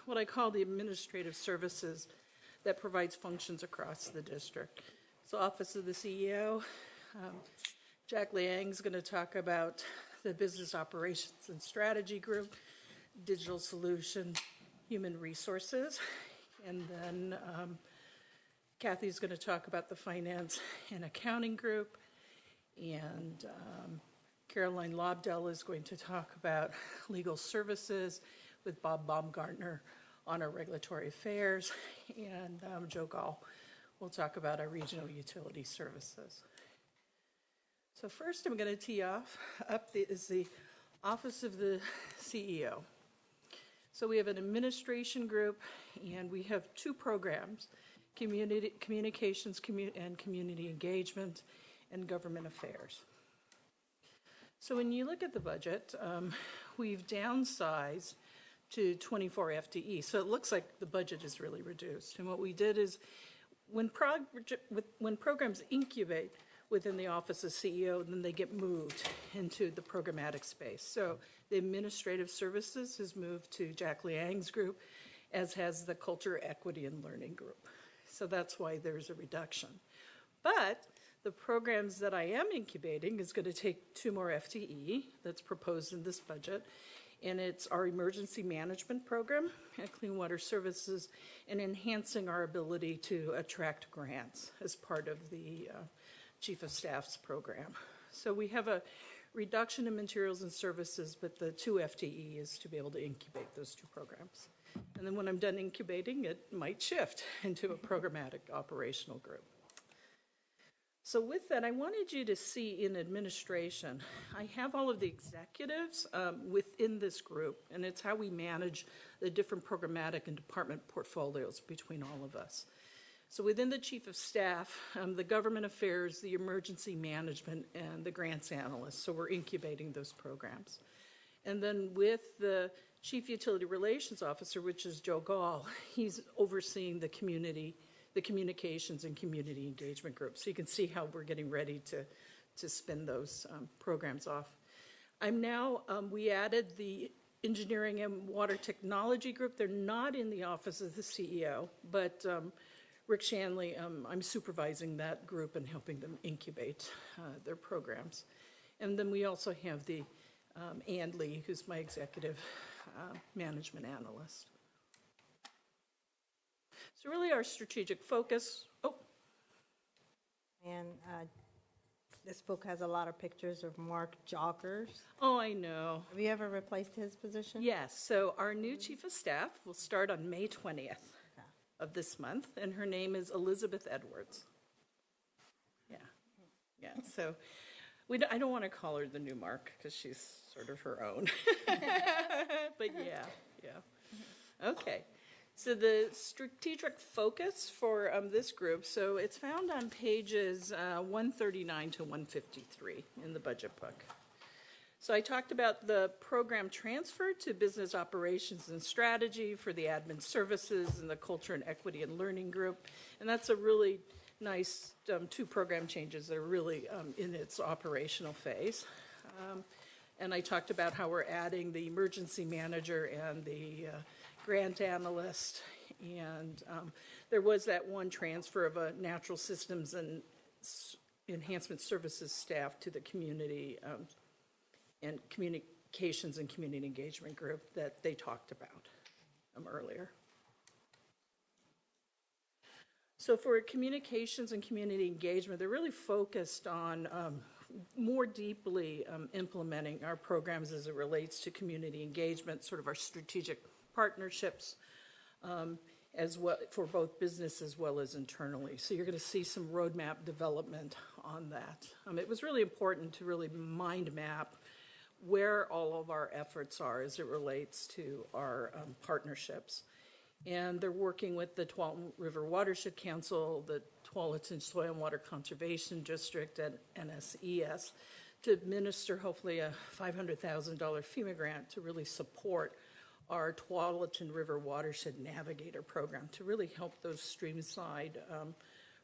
what I call the administrative services that provides functions across the district. So Office of the CEO, Jack Liang's going to talk about the Business Operations and Strategy Group, Digital Solution, Human Resources, and then Kathy's going to talk about the Finance and Accounting Group, and Caroline Lobdell is going to talk about Legal Services with Bob Baumgartner on our Regulatory Affairs, and Joe Gall will talk about our Regional Utility Services. So first I'm going to tee off is the Office of the CEO. So we have an administration group, and we have two programs, communications and community engagement, and government affairs. So when you look at the budget, we've downsized to 24 FTE. So it looks like the budget is really reduced. And what we did is when programs incubate within the Office of CEO, then they get moved into the programmatic space. So the administrative services has moved to Jack Liang's group, as has the Culture, Equity, and Learning group. So that's why there's a reduction. But the programs that I am incubating is going to take 2 more FTE that's proposed in this budget. And it's our emergency management program at Clean Water Services and enhancing our ability to attract grants as part of the Chief of Staff's program. So we have a reduction in materials and services, but the 2 FTE is to be able to incubate those 2 programs. And then when I'm done incubating, it might shift into a programmatic operational group. So with that, I wanted you to see in administration, I have all of the executives within this group, and it's how we manage the different programmatic and department portfolios between all of us. So within the Chief of Staff, the government affairs, the emergency management, and the grants analyst. So we're incubating those programs. And then with the Chief Utility Relations Officer, which is Joe Gall, he's overseeing the communications and community engagement group. So you can see how we're getting ready to spin those programs off. We added the engineering and water technology group. They're not in the Office of the CEO, but Rick Shanley, I'm supervising that group and helping them incubate their programs. And then we also have the Ann Lee, who's my executive management analyst. So really our strategic focus, And this book has a lot of pictures of Mark Joggers. Oh, I know. Have you ever replaced his position? Yes, so our new Chief of Staff will start on May 20th of this month, and her name is Elizabeth Edwards. Yeah, so I don't want to call her the new Mark because she's sort of her own. But yeah. Okay. So the strategic focus for this group, so it's found on pages 139 to 153 in the budget book. So I talked about the program transfer to business operations and strategy for the admin services and the culture and equity and learning group. And that's a really nice 2 program changes that are really in its operational phase. And I talked about how we're adding the emergency manager and the grant analyst, and there was that one transfer of a natural systems and enhancement services staff to the community and communications and community engagement group that they talked about earlier. So for communications and community engagement, they're really focused on more deeply implementing our programs as it relates to community engagement, sort of our strategic partnerships as well for both business as well as internally. So you're going to see some roadmap development on that. It was really important to really mind map where all of our efforts are as it relates to our partnerships. And they're working with the Tualatin River Watershed Council, the Tualatin Soil and Water Conservation District, and NSES to administer hopefully a $500,000 FEMA grant to really support our Tualatin River Watershed Navigator program to really help those streamside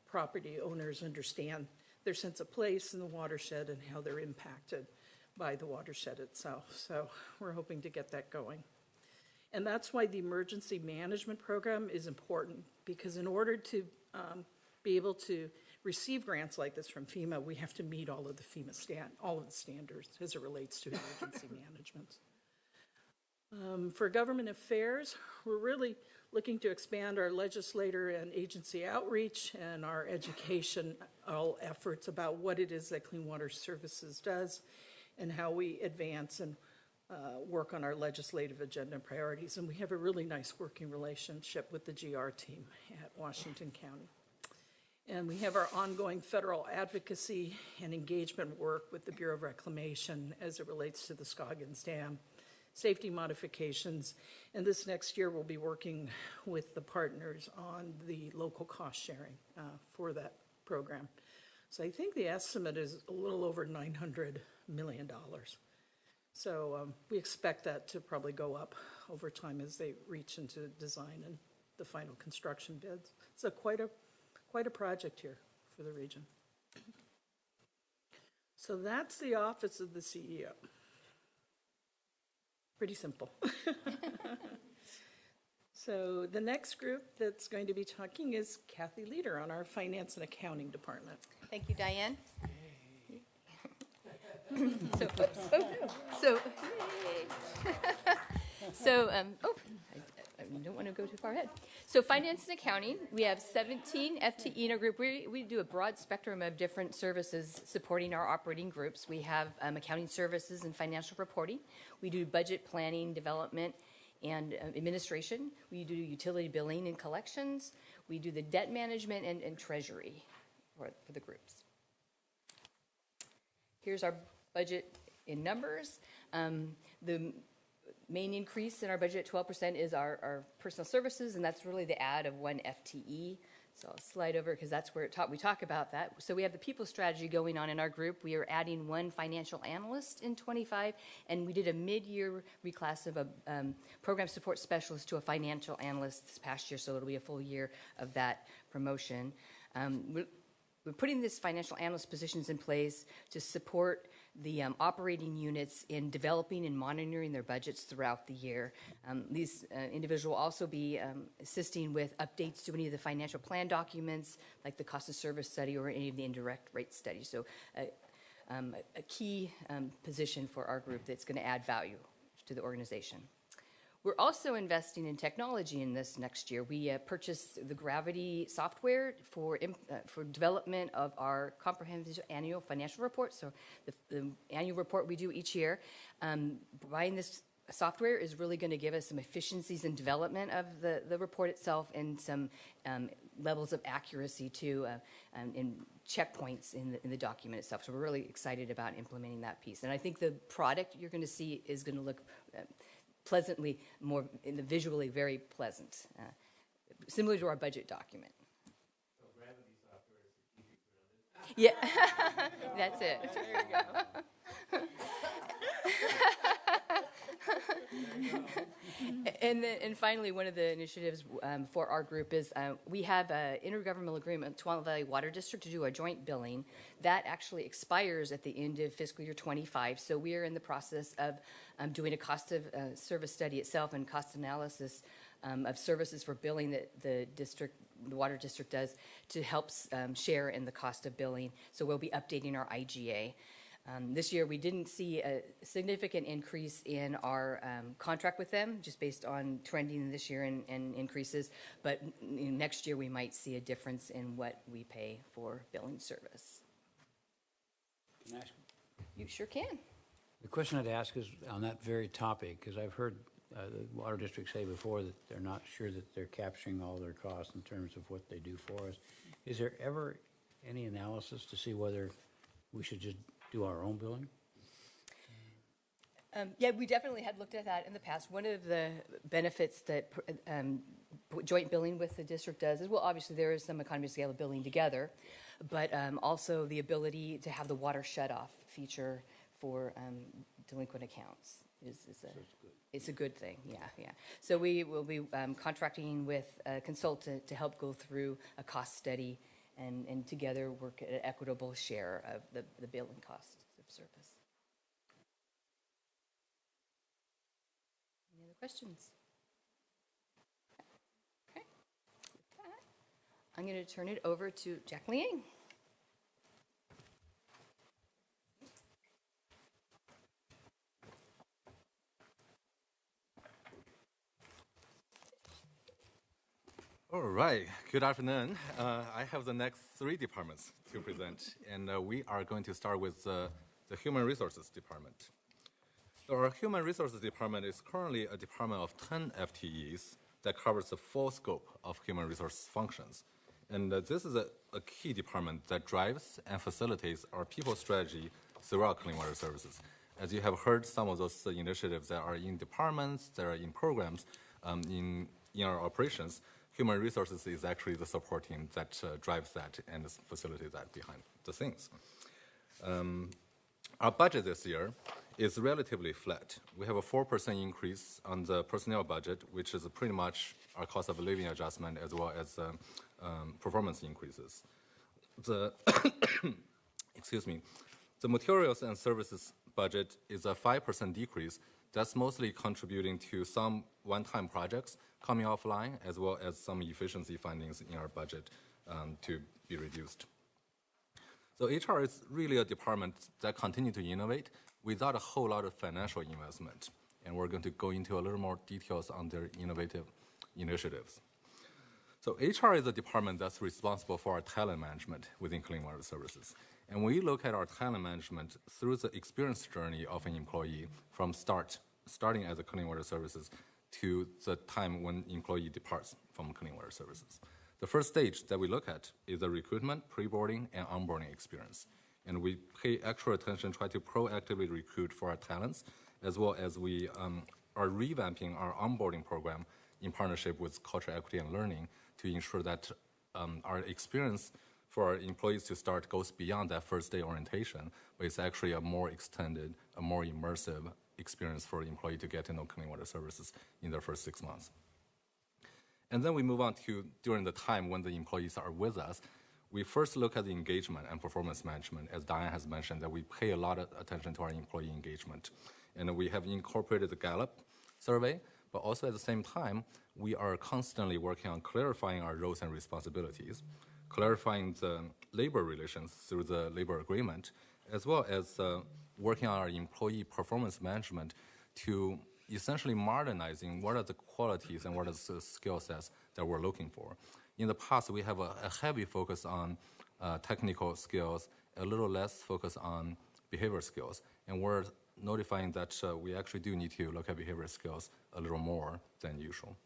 property owners understand their sense of place in the watershed and how they're impacted by the watershed itself. So we're hoping to get that going. And that's why the emergency management program is important, because in order to be able to receive grants like this from FEMA, we have to meet all of the all of the standards as it relates to emergency management. For government affairs, we're really looking to expand our legislator and agency outreach and our educational efforts about what it is that Clean Water Services does and how we advance and work on our legislative agenda and priorities. And we have a really nice working relationship with the GR team at Washington County. And we have our ongoing federal advocacy and engagement work with the Bureau of Reclamation as it relates to the Scoggins Dam, safety modifications, and this next year we'll be working with the partners on the local cost sharing for that program. So I think the estimate is a little over $900 million. So we expect that to probably go up over time as they reach into design and the final construction bids. It's quite a project here for the region. So that's the office of the CEO. Pretty simple. So the next group that's going to be talking is Kathy Leader on our Finance and Accounting Department. Thank you, Diane. I don't want to go too far ahead. So finance and accounting, we have 17 FTE in our group. We do a broad spectrum of different services supporting our operating groups. We have accounting services and financial reporting. We do budget planning, development, and administration. We do utility billing and collections. We do the debt management and treasury for the groups. Here's our budget in numbers. The main increase in our budget, 12%, is our personal services, and that's really the add of 1 FTE. So I'll slide over because that's where we talk about that. So we have the people strategy going on in our group. We are adding 1 financial analyst in 25, and we did a mid-year reclass of a program support specialist to a financial analyst this past year, so it'll be a full year of that promotion. We're putting this financial analyst positions in place to support the operating units in developing and monitoring their budgets throughout the year. These individuals will also be assisting with updates to any of the financial plan documents, like the cost of service study or any of the indirect rate studies. So a key position for our group that's going to add value to the organization. We're also investing in technology in this next year. We purchased the Gravity software for development of our comprehensive annual financial report, so the annual report we do each year. Buying this software is really going to give us some efficiencies in development of the report itself and some levels of accuracy too, and checkpoints in the document itself. So we're really excited about implementing that piece. And I think the product you're going to see is going to look pleasantly, more in the visually very pleasant, similar to our budget document. So Gravity software is the key feature on this? Yeah, that's it. There you go. And finally, one of the initiatives for our group is we have an intergovernmental agreement with Tuolumne Valley Water District to do a joint billing. That actually expires at the end of fiscal year 25. So we are in the process of doing a cost of service study itself and cost analysis of services for billing that the water district does to help share in the cost of billing. So we'll be updating our IGA. This year, we didn't see a significant increase in our contract with them, just based on trending this year and increases. But next year, we might see a difference in what we pay for billing service. Can I ask? You sure can. The question I'd ask is on that very topic, because I've heard the water district say before that they're not sure that they're capturing all their costs in terms of what they do for us. Is there ever any analysis to see whether we should just do our own billing? Yeah, we definitely had looked at that in the past. One of the benefits that joint billing with the district does is, well, obviously there is some economy of scale of billing together, but also the ability to have the water shut-off feature for delinquent accounts it's a good thing. Yeah. So we will be contracting with a consultant to help go through a cost study and together work at an equitable share of the billing cost of service. Any other questions? I'm going to turn it over to Jack Liang. All right, good afternoon. I have the next 3 departments to present, and we are going to start with the Human Resources Department. So our Human Resources Department is currently a department of 10 FTEs that covers the full scope of human resource functions. And this is a key department that drives and facilitates our people strategy throughout clean water services. As you have heard, some of those initiatives that are in departments, that are in programs, in our operations, human resources is actually the support team that drives that and facilitates that behind the scenes. Our budget this year is relatively flat. We have a 4% increase on the personnel budget, which is pretty much our cost of living adjustment as well as performance increases. Excuse me. The materials and services budget is a 5% decrease. That's mostly contributing to some one-time projects coming offline, as well as some efficiency findings in our budget to be reduced. So HR is really a department that continues to innovate without a whole lot of financial investment. And we're going to go into a little more details on their innovative initiatives. So HR is a department that's responsible for our talent management within clean water services. And we look at our talent management through the experience journey of an employee from starting as a clean water services to the time when employee departs from clean water services. The first stage that we look at is the recruitment, pre-boarding, and onboarding experience. And we pay extra attention, try to proactively recruit for our talents, as well as we are revamping our onboarding program in partnership with Culture, Equity, and Learning to ensure that our experience for our employees to start goes beyond that first day orientation, but it's actually a more extended, a more immersive experience for the employee to get to know clean water services in their first 6 months. And then we move on to during the time when the employees are with us, we first look at the engagement and performance management. As Diane has mentioned, that we pay a lot of attention to our employee engagement. And we have incorporated the Gallup survey, but also at the same time, we are constantly working on clarifying our roles and responsibilities, clarifying the labor relations through the labor agreement, as well as working on our employee performance management to essentially modernizing what are the qualities and what are the skill sets that we're looking for. In the past, we have a heavy focus on technical skills, a little less focus on behavior skills, and we're notifying that we actually do need to look at behavior skills a little more than usual.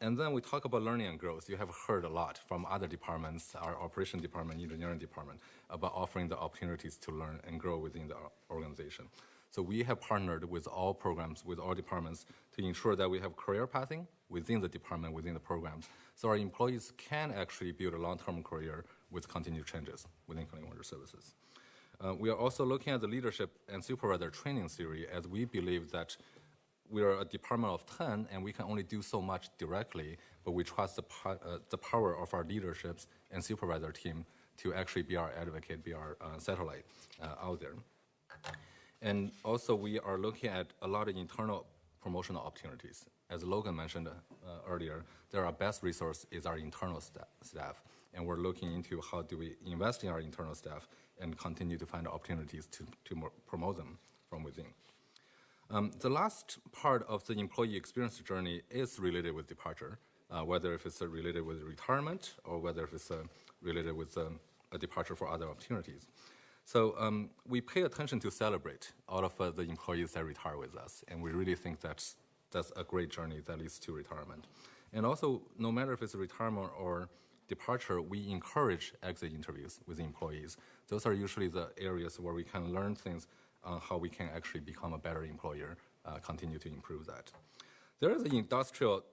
And then we talk about learning and growth. You have heard a lot from other departments, our operation department, engineering department, about offering the opportunities to learn and grow within the organization. So we have partnered with all programs, with all departments, to ensure that we have career pathing within the department, within the programs, so our employees can actually build a long-term career with continued changes within clean water services. We are also looking at the leadership and supervisor training theory, as we believe that we are a department of 10 and we can only do so much directly, but we trust the power of our leaderships and supervisor team to actually be our advocate, be our satellite out there. And also we are looking at a lot of internal promotional opportunities. As Logan mentioned earlier, our best resource is our internal staff, and we're looking into how do we invest in our internal staff and continue to find opportunities to promote them from within. The last part of the employee experience journey is related with departure, whether if it's related with retirement or whether if it's related with a departure for other opportunities. So we pay attention to celebrate all of the employees that retire with us, and we really think that's a great journey that leads to retirement. And also, no matter if it's a retirement or departure, we encourage exit interviews with employees. Those are usually the areas where we can learn things on how we can actually become a better employer, continue to improve that. There is an industrial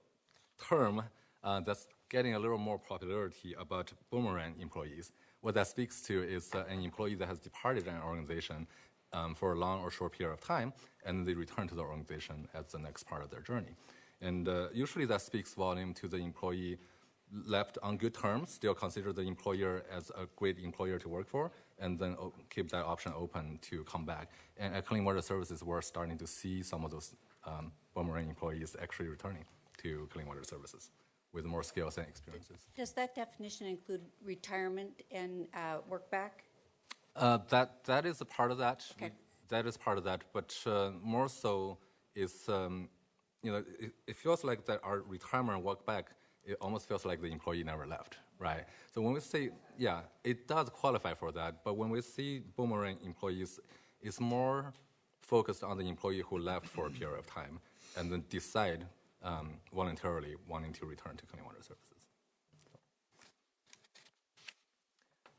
term that's getting a little more popularity about boomerang employees. What that speaks to is an employee that has departed an organization for a long or short period of time, and they return to the organization as the next part of their journey. And usually that speaks volume to the employee left on good terms, still consider the employer as a great employer to work for, and then keep that option open to come back. And at Clean Water Services, we're starting to see some of those boomerang employees actually returning to Clean Water Services. with more skills and experiences. Does that definition include retirement and work back? That is a part of that. Okay. That is part of that, but more so is, it feels like that our retirement and work back, it almost feels like the employee never left, right? So when we say, yeah, it does qualify for that, but when we see boomerang employees, it's more focused on the employee who left for a period of time and then decide voluntarily wanting to return to clean water services.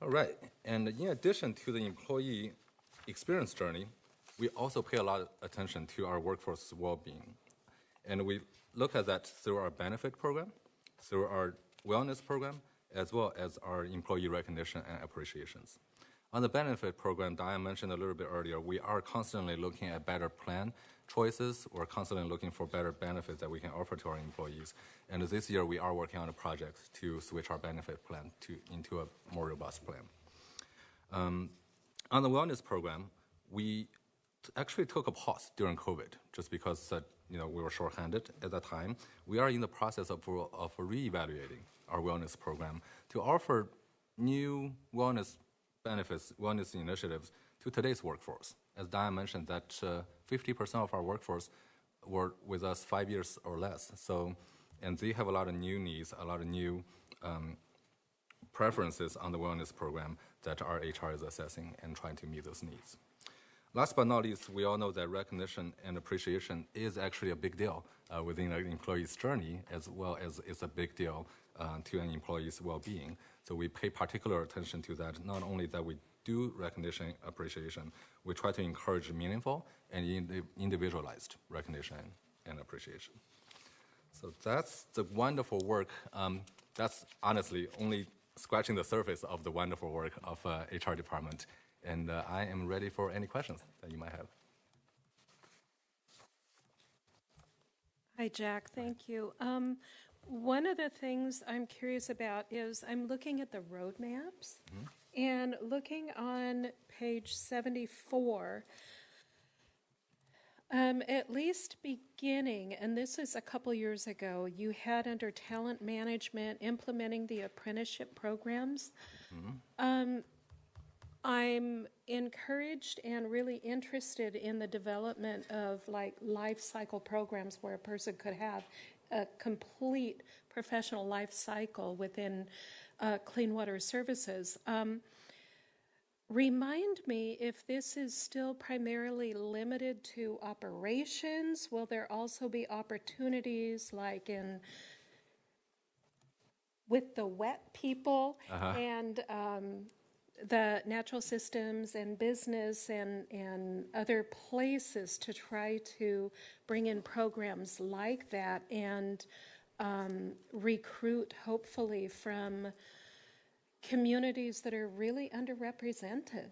All right, and in addition to the employee experience journey, we also pay a lot of attention to our workforce well-being. And we look at that through our benefit program, through our wellness program, as well as our employee recognition and appreciations. On the benefit program, Diane mentioned a little bit earlier, we are constantly looking at better plan choices. We're constantly looking for better benefits that we can offer to our employees. And this year, we are working on a project to switch our benefit plan into a more robust plan. On the wellness program, we actually took a pause during COVID just because we were shorthanded at that time. We are in the process of reevaluating our wellness program to offer new wellness benefits, wellness initiatives to today's workforce. As Diane mentioned, that 50% of our workforce were with us 5 years or less. So, and they have a lot of new needs, a lot of new preferences on the wellness program that our HR is assessing and trying to meet those needs. Last but not least, we all know that recognition and appreciation is actually a big deal within an employee's journey, as well as it's a big deal to an employee's well-being. So we pay particular attention to that, not only that we do recognition, appreciation, we try to encourage meaningful and individualized recognition and appreciation. So that's the wonderful work. That's honestly only scratching the surface of the wonderful work of HR department. And I am ready for any questions that you might have. Hi, Jack. Thank you. One of the things I'm curious about is I'm looking at the roadmaps and looking on page 74, at least beginning, and this is a couple years ago, you had under talent management implementing the apprenticeship programs. I'm encouraged and really interested in the development of like life cycle programs where a person could have a complete professional life cycle within clean water services. Remind me if this is still primarily limited to operations. Will there also be opportunities like with the wet people and the natural systems and business and other places to try to bring in programs like that and recruit, hopefully, from communities that are really underrepresented?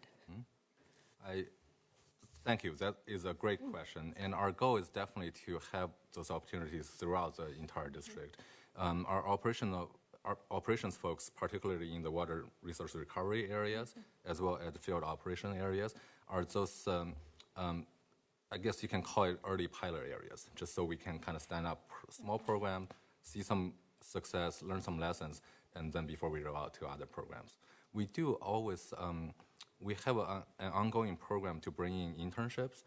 Thank you. That is a great question. And our goal is definitely to have those opportunities throughout the entire district. Our operations folks, particularly in the water resource recovery areas, as well as the field operation areas, are those, I guess you can call it early pilot areas, just so we can kind of stand up a small program, see some success, learn some lessons, and then before we roll out to other programs. We do always, we have an ongoing program to bring in internships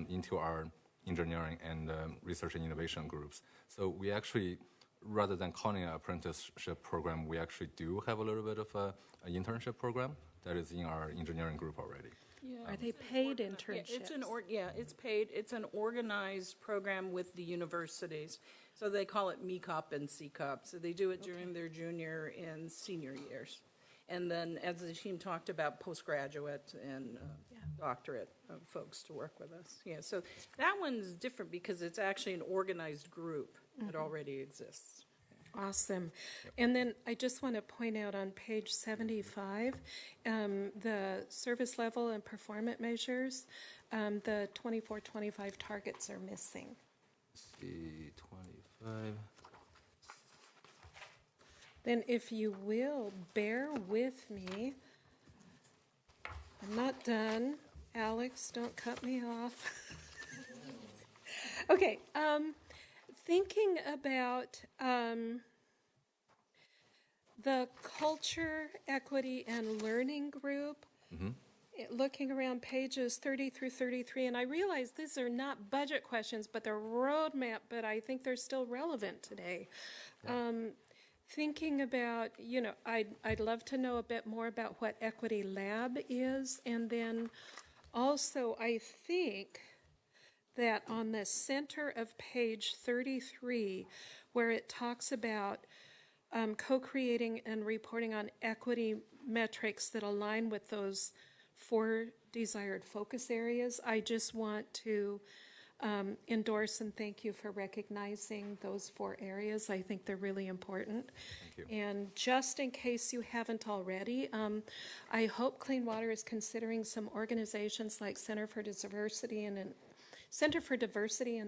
into our engineering and research and innovation groups. So we actually, rather than calling it an apprenticeship program, we actually do have a little bit of an internship program that is in our engineering group already. Are they paid internships? It's paid. It's an organized program with the universities. So they call it MECOP and CCOP. So they do it during their junior and senior years. And then, as the team talked about, postgraduate and doctorate folks to work with us. Yeah, so that one's different because it's actually an organized group that already exists. Awesome. And then I just want to point out on page 75, the service level and performance measures, the 24-25 targets are missing. Let's see, 25. Then if you will, bear with me. I'm not done. Alex, don't cut me off. Okay, thinking about the Culture, Equity, and Learning Group, looking around pages 30 through 33, and I realize these are not budget questions, but they're roadmap, but I think they're still relevant today. Thinking about, I'd love to know a bit more about what Equity Lab is, and then also I think that on the center of page 33, where it talks about co-creating and reporting on equity metrics that align with those 4 desired focus areas, I just want to endorse and thank you for recognizing those 4 areas. I think they're really important. Thank you. And just in case you haven't already, I hope Clean Water is considering some organizations like Center for Diversity and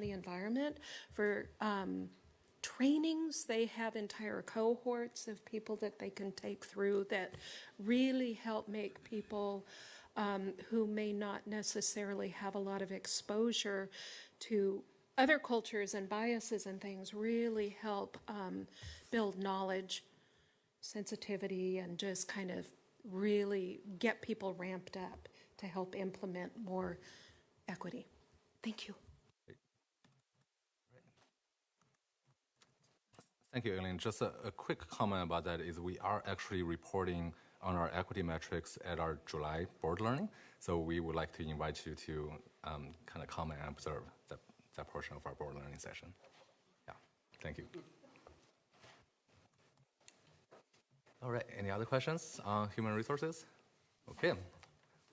the Environment for trainings. They have entire cohorts of people that they can take through that really help make people who may not necessarily have a lot of exposure to other cultures and biases and things really help build knowledge, sensitivity, and just kind of really get people ramped up to help implement more equity. Thank you. Thank you, Eileen. Just a quick comment about that is we are actually reporting on our equity metrics at our July board learning. So we would like to invite you to kind of comment and observe that portion of our board learning session. Yeah, thank you. All right, any other questions on human resources? Okay,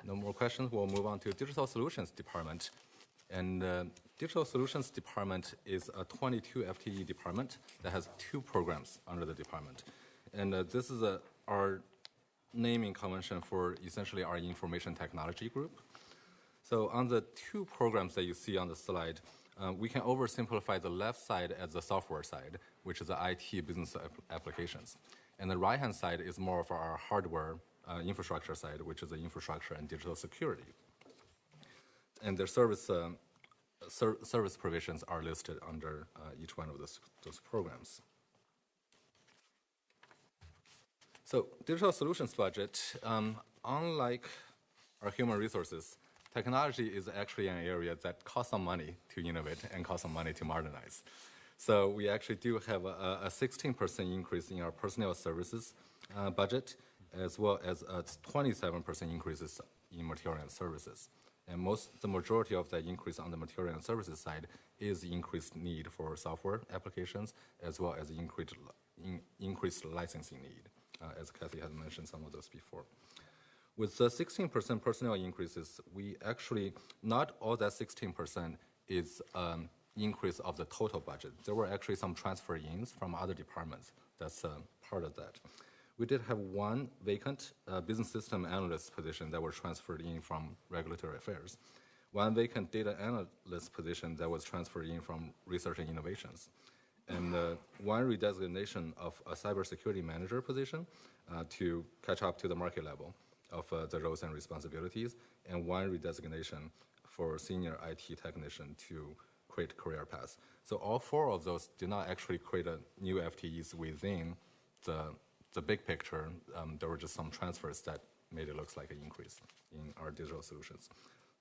no more questions. We'll move on to Digital Solutions Department. And Digital Solutions Department is a 22 FTE department that has 2 programs under the department. And this is our naming convention for essentially our information technology group. So on the 2 programs that you see on the slide, we can oversimplify the left side as the software side, which is the IT business applications. And the right-hand side is more of our hardware infrastructure side, which is the infrastructure and digital security. And their service provisions are listed under each one of those programs. So digital solutions budget, unlike our human resources, technology is actually an area that costs some money to innovate and costs some money to modernize. So we actually do have a 16% increase in our personnel services budget, as well as a 27% increases in material and services. And the majority of that increase on the material and services side is the increased need for software applications, as well as increased licensing need, as Kathy had mentioned some of those before. With the 16% personnel increases, we actually, not all that 16% is increase of the total budget. There were actually some transfer-ins from other departments. That's part of that. We did have 1 vacant business system analyst position that was transferred in from regulatory affairs, 1 vacant data analyst position that was transferred in from research and innovations, and 1 redesignation of a cybersecurity manager position to catch up to the market level of the roles and responsibilities, and 1 redesignation for senior IT technician to create career paths. So all 4 of those did not actually create a new FTEs within the big picture. There were just some transfers that made it look like an increase in our digital solutions.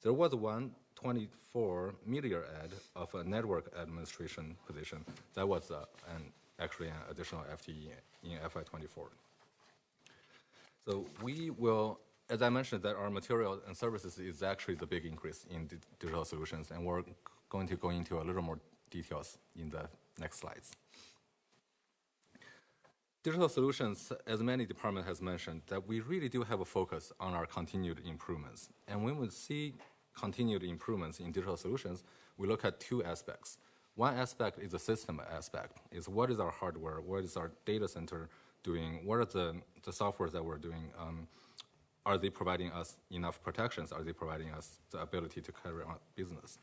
There was 1 24 media ad of a network administration position. That was actually an additional FTE in FY24. So we will, as I mentioned, that our material and services is actually the big increase in digital solutions, and we're going to go into a little more details in the next slides. Digital solutions, as many departments has mentioned, that we really do have a focus on our continued improvements. And when we see continued improvements in digital solutions, we look at 2 aspects. 1 aspect is the system aspect, is what is our hardware, what is our data center doing, what are the software that we're doing, are they providing us enough protections, are they providing us the ability to carry on business.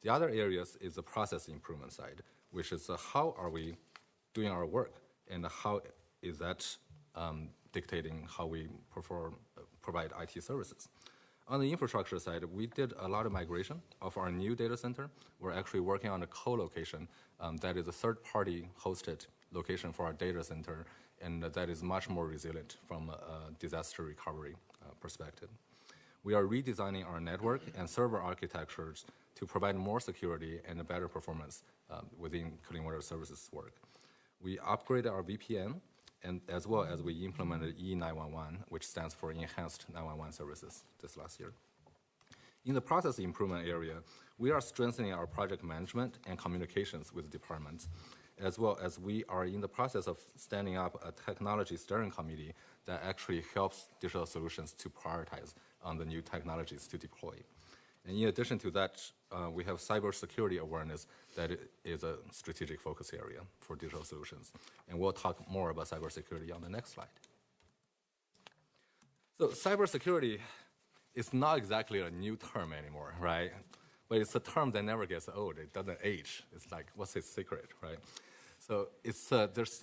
The other areas is the process improvement side, which is how are we doing our work, and how is that dictating how we provide IT services. On the infrastructure side, we did a lot of migration of our new data center. We're actually working on a co-location that is a third-party hosted location for our data center, and that is much more resilient from a disaster recovery perspective. We are redesigning our network and server architectures to provide more security and a better performance within Clean Water Services work. We upgraded our VPN, and as well as we implemented E911, which stands for Enhanced 911 Services, this last year. In the process improvement area, we are strengthening our project management and communications with departments, as well as we are in the process of standing up a technology steering committee that actually helps digital solutions to prioritize on the new technologies to deploy. And in addition to that, we have cybersecurity awareness that is a strategic focus area for digital solutions. And we'll talk more about cybersecurity on the next slide. So cybersecurity is not exactly a new term anymore, right? But it's a term that never gets old. It doesn't age. It's like, what's its secret, right? So it's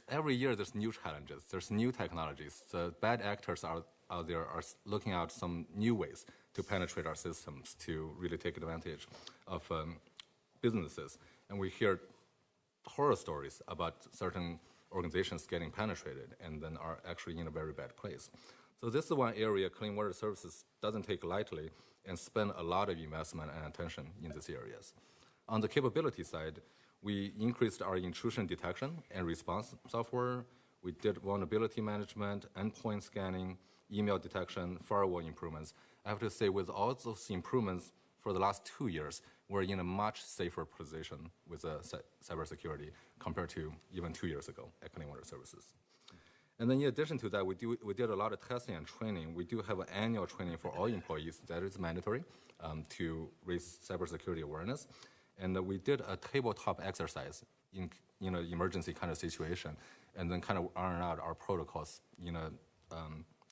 every year there's new challenges. There's new technologies. The bad actors out there are looking out some new ways to penetrate our systems to really take advantage of businesses. And we hear horror stories about certain organizations getting penetrated and then are actually in a very bad place. So this is one area Clean Water Services doesn't take lightly and spend a lot of investment and attention in these areas. On the capability side, we increased our intrusion detection and response software. We did vulnerability management, endpoint scanning, email detection, firewall improvements. I have to say, with all those improvements for the last 2 years, we're in a much safer position with cybersecurity compared to even 2 years ago at Clean Water Services. And then in addition to that, we did a lot of testing and training. We do have an annual training for all employees that is mandatory to raise cybersecurity awareness. And we did a tabletop exercise in emergency kind of situation, and then kind of iron out our protocols in a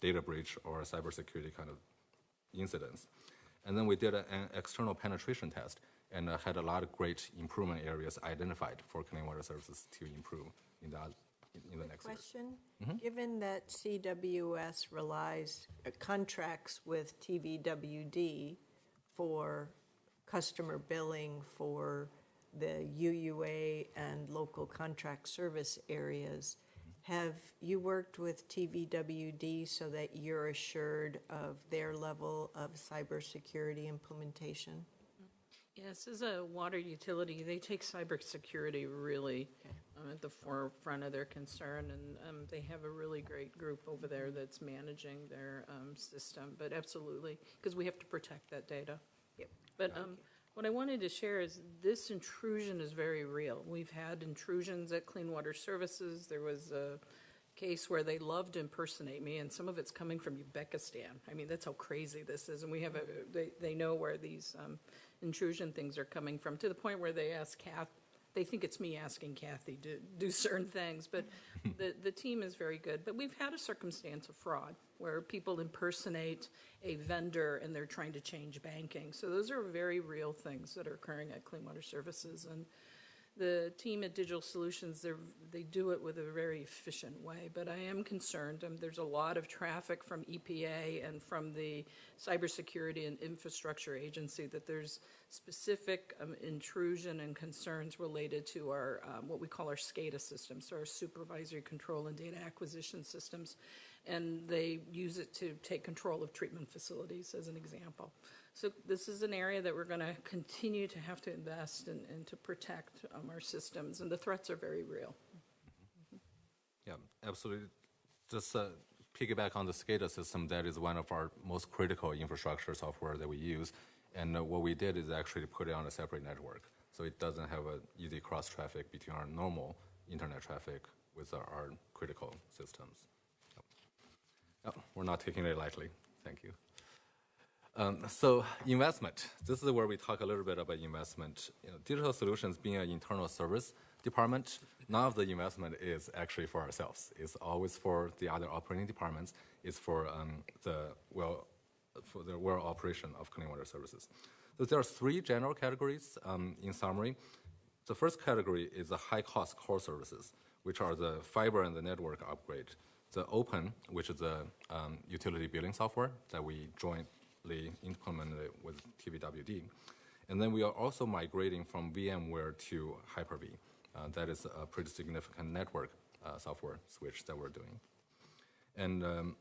data breach or a cybersecurity kind of incidents. And then we did an external penetration test and had a lot of great improvement areas identified for Clean Water Services to improve in the next year. Question? Given that CWS relies, contracts with TVWD for customer billing for the UUA and local contract service areas, have you worked with TVWD so that you're assured of their level of cybersecurity implementation? Yes, as a water utility, they take cybersecurity really at the forefront of their concern, and they have a really great group over there that's managing their system. But absolutely, because we have to protect that data. Yep. But what I wanted to share is this intrusion is very real. We've had intrusions at Clean Water Services. There was a case where they loved to impersonate me, and some of it's coming from Uzbekistan. I mean, that's how crazy this is. And we have they know where these intrusion things are coming from, to the point where they ask they think it's me asking Kathy to do certain things, but the team is very good. But we've had a circumstance of fraud where people impersonate a vendor and they're trying to change banking. So those are very real things that are occurring at Clean Water Services. And the team at Digital Solutions, they do it with a very efficient way, but I am concerned. There's a lot of traffic from EPA and from the Cybersecurity and Infrastructure Agency that there's specific intrusion and concerns related to our, what we call our SCADA systems, so our supervisory control and data acquisition systems, and they use it to take control of treatment facilities, as an example. So this is an area that we're going to continue to have to invest in and to protect our systems, and the threats are very real. Yeah, absolutely. Just piggyback on the SCADA system, that is one of our most critical infrastructure software that we use. And what we did is actually put it on a separate network, so it doesn't have an easy cross-traffic between our normal internet traffic with our critical systems. Oh, we're not taking it lightly. Thank you. So investment, this is where we talk a little bit about investment. Digital Solutions being an internal service department, none of the investment is actually for ourselves. It's always for the other operating departments. It's for the operation of Clean Water Services. So there are 3 general categories in summary. The first category is the high-cost core services, which are the fiber and the network upgrade. The Open, which is the utility billing software that we jointly implemented with TVWD. And then we are also migrating from VMware to Hyper-V. That is a pretty significant network software switch that we're doing. And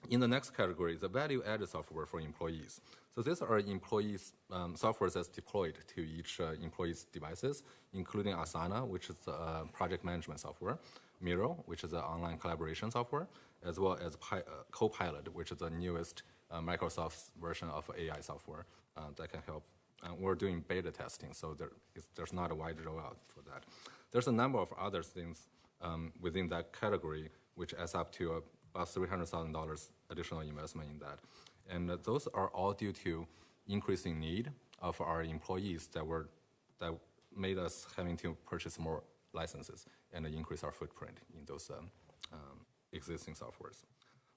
in the next category, the value-added software for employees. So these are employees' software that's deployed to each employee's devices, including Asana, which is project management software, Miro, which is an online collaboration software, as well as Copilot, which is the newest Microsoft's version of AI software that can help. We're doing beta testing, so there's not a wide rollout for that. There's a number of other things within that category, which adds up to about $300,000 additional investment in that. And those are all due to increasing need of our employees that made us having to purchase more licenses and increase our footprint in those existing softwares.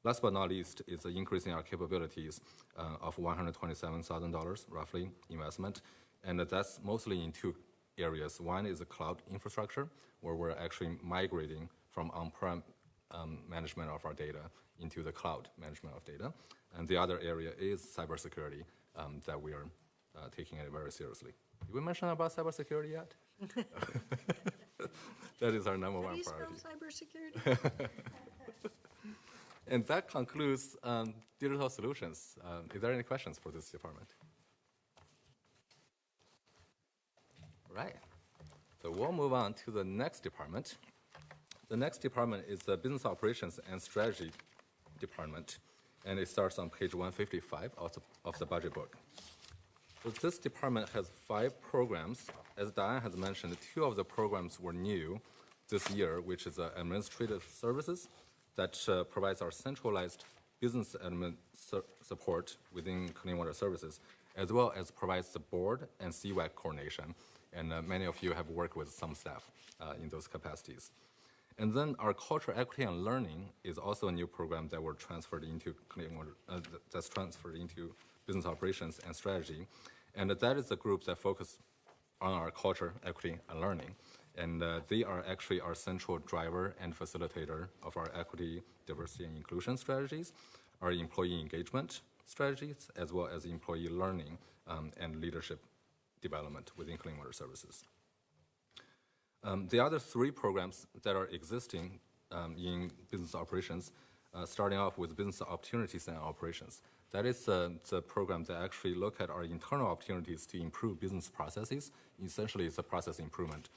Last but not least is increasing our capabilities of $127,000 roughly investment, and that's mostly in two areas. One is the cloud infrastructure, where we're actually migrating from on-prem management of our data into the cloud management of data. And the other area is cybersecurity that we are taking it very seriously. Did we mention about cybersecurity yet? That is our number one priority. How do you spell cybersecurity? And that concludes digital solutions. Is there any questions for this department? Right. So we'll move on to the next department. The next department is the Business Operations and Strategy Department, and it starts on page 155 of the budget book. So this department has 5 programs. As Diane has mentioned, 2 of the programs were new this year, which is administrative services that provides our centralized business admin support within Clean Water Services, as well as provides the board and CWAC coordination. And many of you have worked with some staff in those capacities. And then our Culture, Equity, and Learning is also a new program that we're transferred into Clean Water, that's transferred into Business Operations and Strategy. And that is the group that focuses on our culture, equity, and learning. And they are actually our central driver and facilitator of our equity, diversity, and inclusion strategies, our employee engagement strategies, as well as employee learning and leadership development within Clean Water Services. The other 3 programs that are existing in business operations, starting off with business opportunities and operations. That is the program that actually look at our internal opportunities to improve business processes. Essentially, it's a process improvement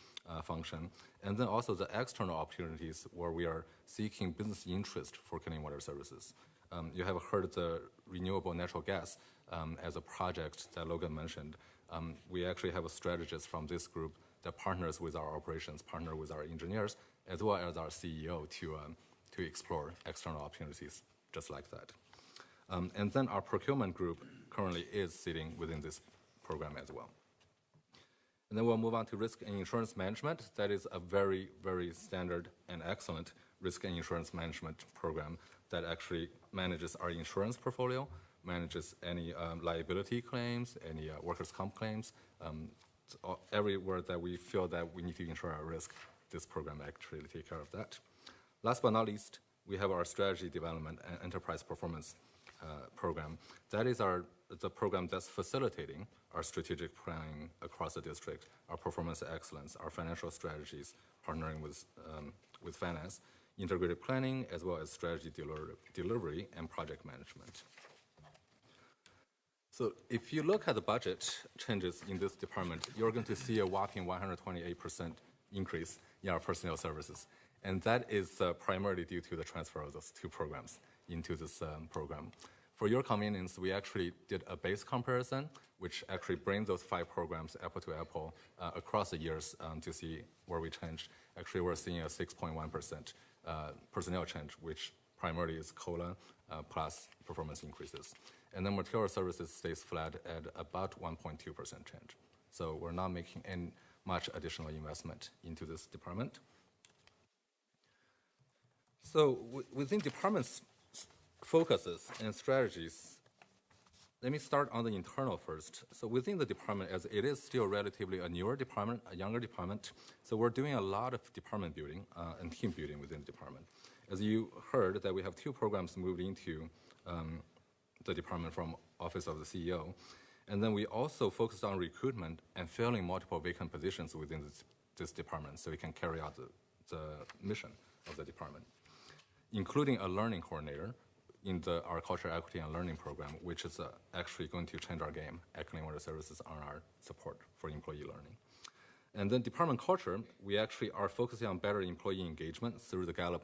function. And then also the external opportunities where we are seeking business interest for Clean Water Services. You have heard the renewable natural gas as a project that Logan mentioned. We actually have a strategist from this group that partners with our operations, partner with our engineers, as well as our CEO to explore external opportunities just like that. And then our procurement group currently is sitting within this program as well. And then we'll move on to risk and insurance management. That is a very, very standard and excellent risk and insurance management program that actually manages our insurance portfolio, manages any liability claims, any workers' comp claims. Everywhere that we feel that we need to insure our risk, this program actually takes care of that. Last but not least, we have our strategy development and enterprise performance program. That is the program that's facilitating our strategic planning across the district, our performance excellence, our financial strategies, partnering with finance, integrated planning, as well as strategy delivery and project management. So if you look at the budget changes in this department, you're going to see a whopping 128% increase in our personnel services. And that is primarily due to the transfer of those 2 programs into this program. For your convenience, we actually did a base comparison, which actually brings those 5 programs apple to apple across the years to see where we changed. Actually, we're seeing a 6.1% personnel change, which primarily is COLA plus performance increases. And then material services stays flat at about 1.2% change. So we're not making any much additional investment into this department. So within departments' focuses and strategies, let me start on the internal first. So within the department, as it is still relatively a newer department, a younger department, so we're doing a lot of department building and team building within the department. As you heard, that we have 2 programs moved into the department from Office of the CEO. And then we also focused on recruitment and filling multiple vacant positions within this department so we can carry out the mission of the department, including a learning coordinator in our culture, equity, and learning program, which is actually going to change our game at Clean Water Services on our support for employee learning. And then department culture, we actually are focusing on better employee engagement through the Gallup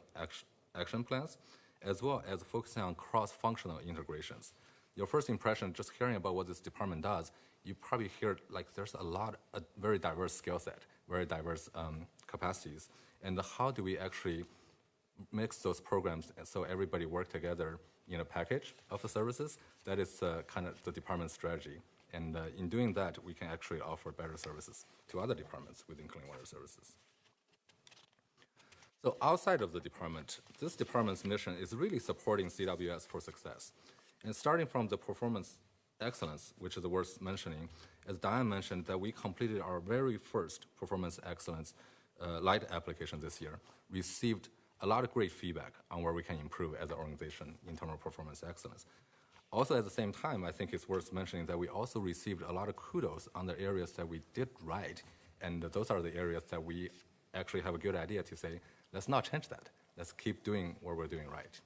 action plans, as well as focusing on cross-functional integrations. Your first impression, just hearing about what this department does, you probably hear like there's a very diverse skill set, very diverse capacities. And how do we actually mix those programs so everybody work together in a package of the services? That is kind of the department's strategy. And in doing that, we can actually offer better services to other departments within Clean Water Services. So outside of the department, this department's mission is really supporting CWS for success. And starting from the performance excellence, which is worth mentioning, as Diane mentioned, that we completed our very first performance excellence light application this year, received a lot of great feedback on where we can improve as an organization in terms of performance excellence. Also, at the same time, I think it's worth mentioning that we also received a lot of kudos on the areas that we did right, and those are the areas that we actually have a good idea to say, let's not change that. Let's keep doing what we're doing right.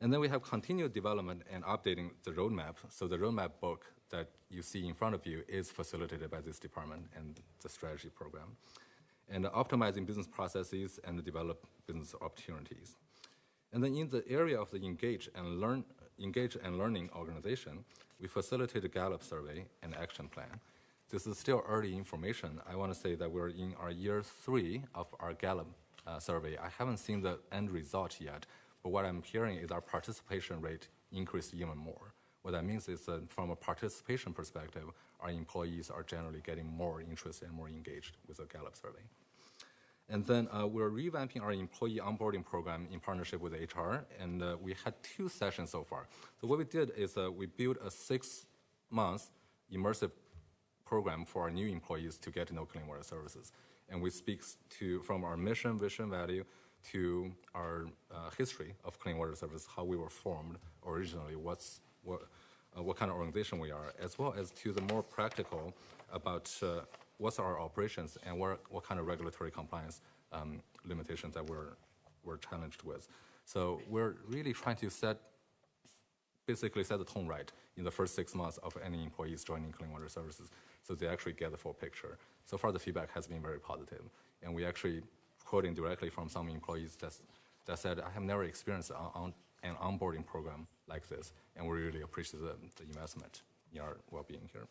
And then we have continued development and updating the roadmap. So the roadmap book that you see in front of you is facilitated by this department and the strategy program. And optimizing business processes and develop business opportunities. And then in the area of the engage and learning organization, we facilitate a Gallup survey and action plan. This is still early information. I want to say that we're in our year 3 of our Gallup survey. I haven't seen the end result yet, but what I'm hearing is our participation rate increased even more. What that means is that from a participation perspective, our employees are generally getting more interested and more engaged with the Gallup survey. And then we're revamping our employee onboarding program in partnership with HR, and we had 2 sessions so far. So what we did is we built a 6-month immersive program for our new employees to get to know Clean Water Services. And we speak from our mission, vision, value, to our history of Clean Water Service, how we were formed originally, what kind of organization we are, as well as to the more practical about what's our operations and what kind of regulatory compliance limitations that we're challenged with. So we're really trying to basically set the tone right in the first 6 months of any employees joining Clean Water Services, so they actually get the full picture. So far, the feedback has been very positive, and we actually quoting directly from some employees that said, I have never experienced an onboarding program like this, and we really appreciate the investment in our well-being here.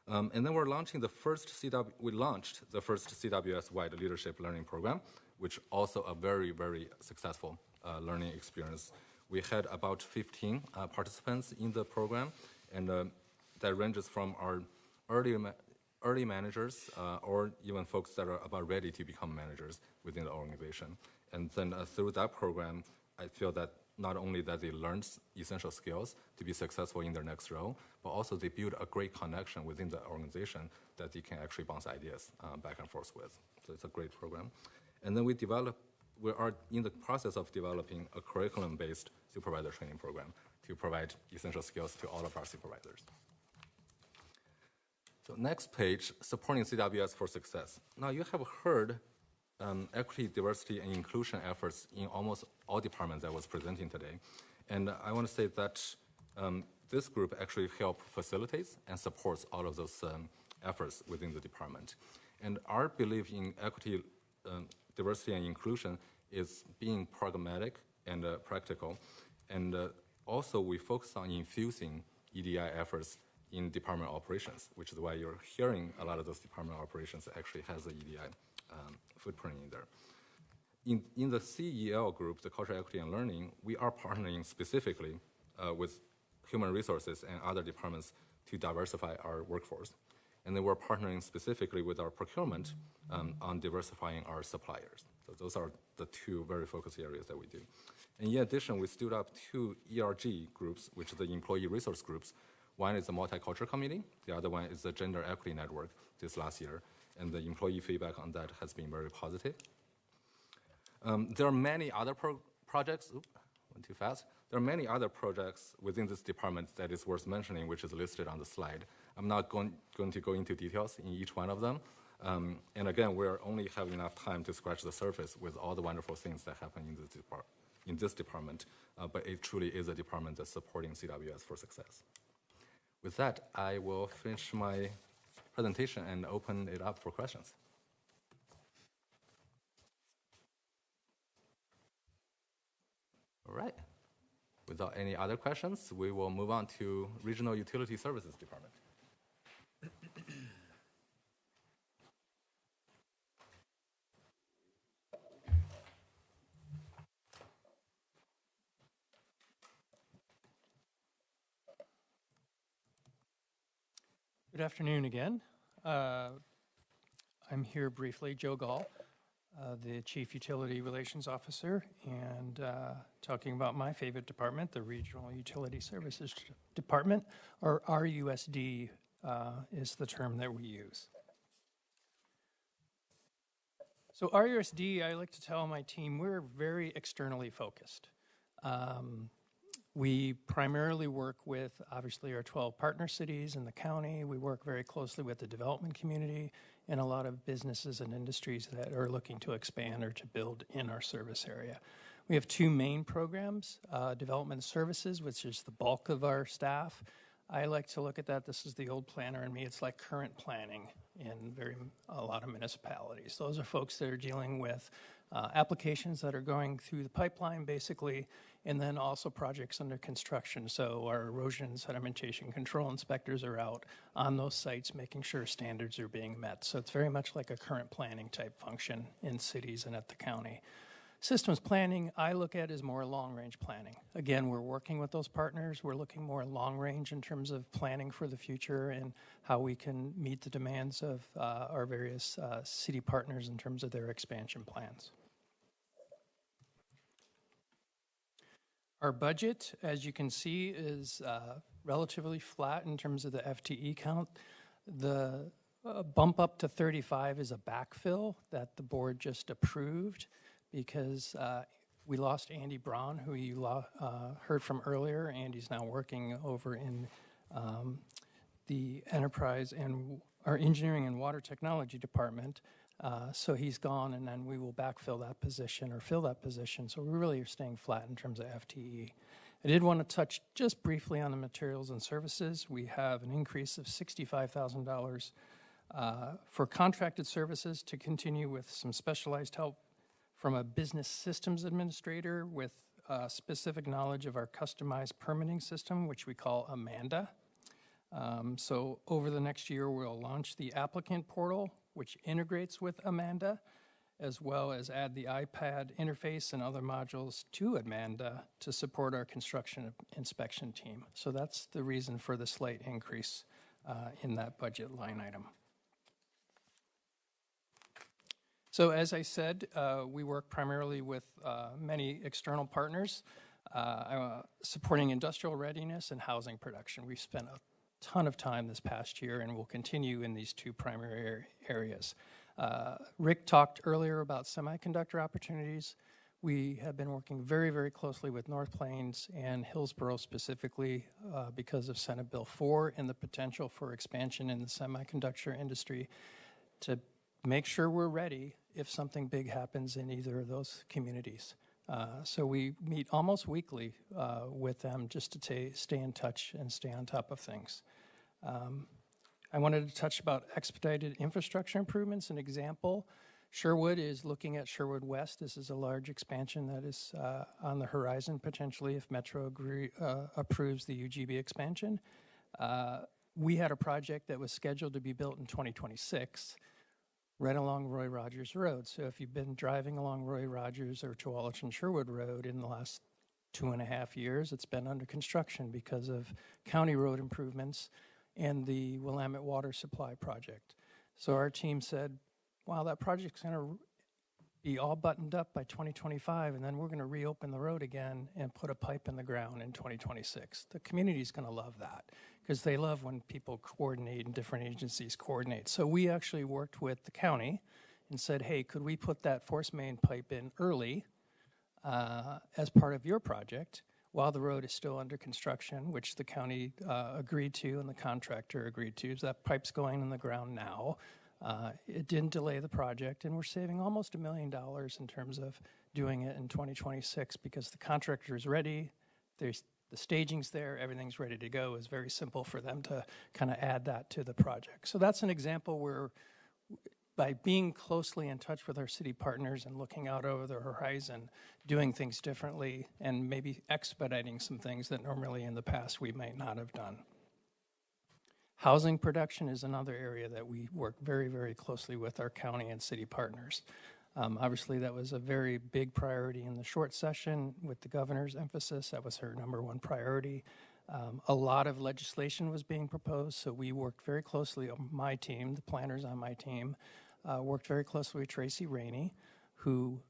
And then we launched the first CWS-wide leadership learning program, which also a very, very successful learning experience. We had about 15 participants in the program, and that ranges from our early managers or even folks that are about ready to become managers within the organization. And then through that program, I feel that not only that they learned essential skills to be successful in their next role, but also they build a great connection within the organization that they can actually bounce ideas back and forth with. So it's a great program. And then we are in the process of developing a curriculum-based supervisor training program to provide essential skills to all of our supervisors. So next page, supporting CWS for success. Now you have heard equity, diversity, and inclusion efforts in almost all departments that was presenting today. And I want to say that this group actually helps facilitates and supports all of those efforts within the department. And our belief in equity, diversity, and inclusion is being pragmatic and practical. And also we focus on infusing EDI efforts in department operations, which is why you're hearing a lot of those department operations actually has the EDI footprint in there. In the CEL group, the Culture, Equity, and Learning, we are partnering specifically with human resources and other departments to diversify our workforce. And then we're partnering specifically with our procurement on diversifying our suppliers. So those are the 2 very focused areas that we do. And in addition, we stood up 2 ERG groups, which are the employee resource groups. One is the Multicultural Committee, the other one is the Gender Equity Network this last year, and the employee feedback on that has been very positive. There are many other projects, went too fast. There are many other projects within this department that is worth mentioning, which is listed on the slide. I'm not going to go into details in each one of them, And again, we're only having enough time to scratch the surface with all the wonderful things that happen in this department, but it truly is a department that's supporting CWS for success. With that, I will finish my presentation and open it up for questions. All right. Without any other questions, we will move on to Regional Utility Services Department. Good afternoon again. I'm here briefly, Joe Gall, the Chief Utility Relations Officer, and talking about my favorite department, the Regional Utility Services Department, or RUSD is the term that we use. So RUSD, I like to tell my team, we're very externally focused. We primarily work with, obviously, our 12 partner cities in the county. We work very closely with the development community and a lot of businesses and industries that are looking to expand or to build in our service area. We have two main programs, development services, which is the bulk of our staff. I like to look at that. This is the old planner in me. It's like current planning in a lot of municipalities. Those are folks that are dealing with applications that are going through the pipeline, basically, and then also projects under construction. So our erosion and sedimentation control inspectors are out on those sites making sure standards are being met. So it's very much like a current planning type function in cities and at the county. Systems planning, I look at as more long-range planning. Again, we're working with those partners. We're looking more long-range in terms of planning for the future and how we can meet the demands of our various city partners in terms of their expansion plans. Our budget, as you can see, is relatively flat in terms of the FTE count. The bump up to 35 is a backfill that the board just approved because we lost Andy Braun, who you heard from earlier. Andy's now working over in the enterprise and our engineering and water technology department. So he's gone, and then we will backfill that position or fill that position. So we really are staying flat in terms of FTE. I did want to touch just briefly on the materials and services. We have an increase of $65,000 for contracted services to continue with some specialized help from a business systems administrator with specific knowledge of our customized permitting system, which we call Amanda. So over the next year, we'll launch the applicant portal, which integrates with Amanda, as well as add the iPad interface and other modules to Amanda to support our construction inspection team. So that's the reason for the slight increase in that budget line item. So as I said, we work primarily with many external partners supporting industrial readiness and housing production. We've spent a ton of time this past year and will continue in these two primary areas. Rick talked earlier about semiconductor opportunities. We have been working very, very closely with North Plains and Hillsborough specifically because of Senate Bill 4 and the potential for expansion in the semiconductor industry to make sure we're ready if something big happens in either of those communities. So we meet almost weekly with them just to stay in touch and stay on top of things. I wanted to touch about expedited infrastructure improvements. An example, Sherwood is looking at Sherwood West. This is a large expansion that is on the horizon potentially if Metro approves the UGB expansion. We had a project that was scheduled to be built in 2026 right along Roy Rogers Road. So if you've been driving along Roy Rogers or Tualatin Sherwood Road in the last 2.5 years, it's been under construction because of county road improvements and the Willamette Water Supply Project. So our team said, wow, that project's going to be all buttoned up by 2025, and then we're going to reopen the road again and put a pipe in the ground in 2026. The community's going to love that because they love when people coordinate and different agencies coordinate. So we actually worked with the county and said, hey, could we put that force main pipe in early as part of your project while the road is still under construction, which the county agreed to and the contractor agreed to. So that pipe's going in the ground now. It didn't delay the project, and we're saving almost $1 million in terms of doing it in 2026 because the contractor is ready, the staging's there, everything's ready to go. It's very simple for them to kind of add that to the project. So that's an example where by being closely in touch with our city partners and looking out over the horizon, doing things differently, and maybe expediting some things that normally in the past we might not have done. Housing production is another area that we work very, very closely with our county and city partners. Obviously, that was a very big priority in the short session with the governor's emphasis. That was her #1 priority. A lot of legislation was being proposed, so we worked very closely on my team, the planners on my team, worked very closely with Tracy Rainey, who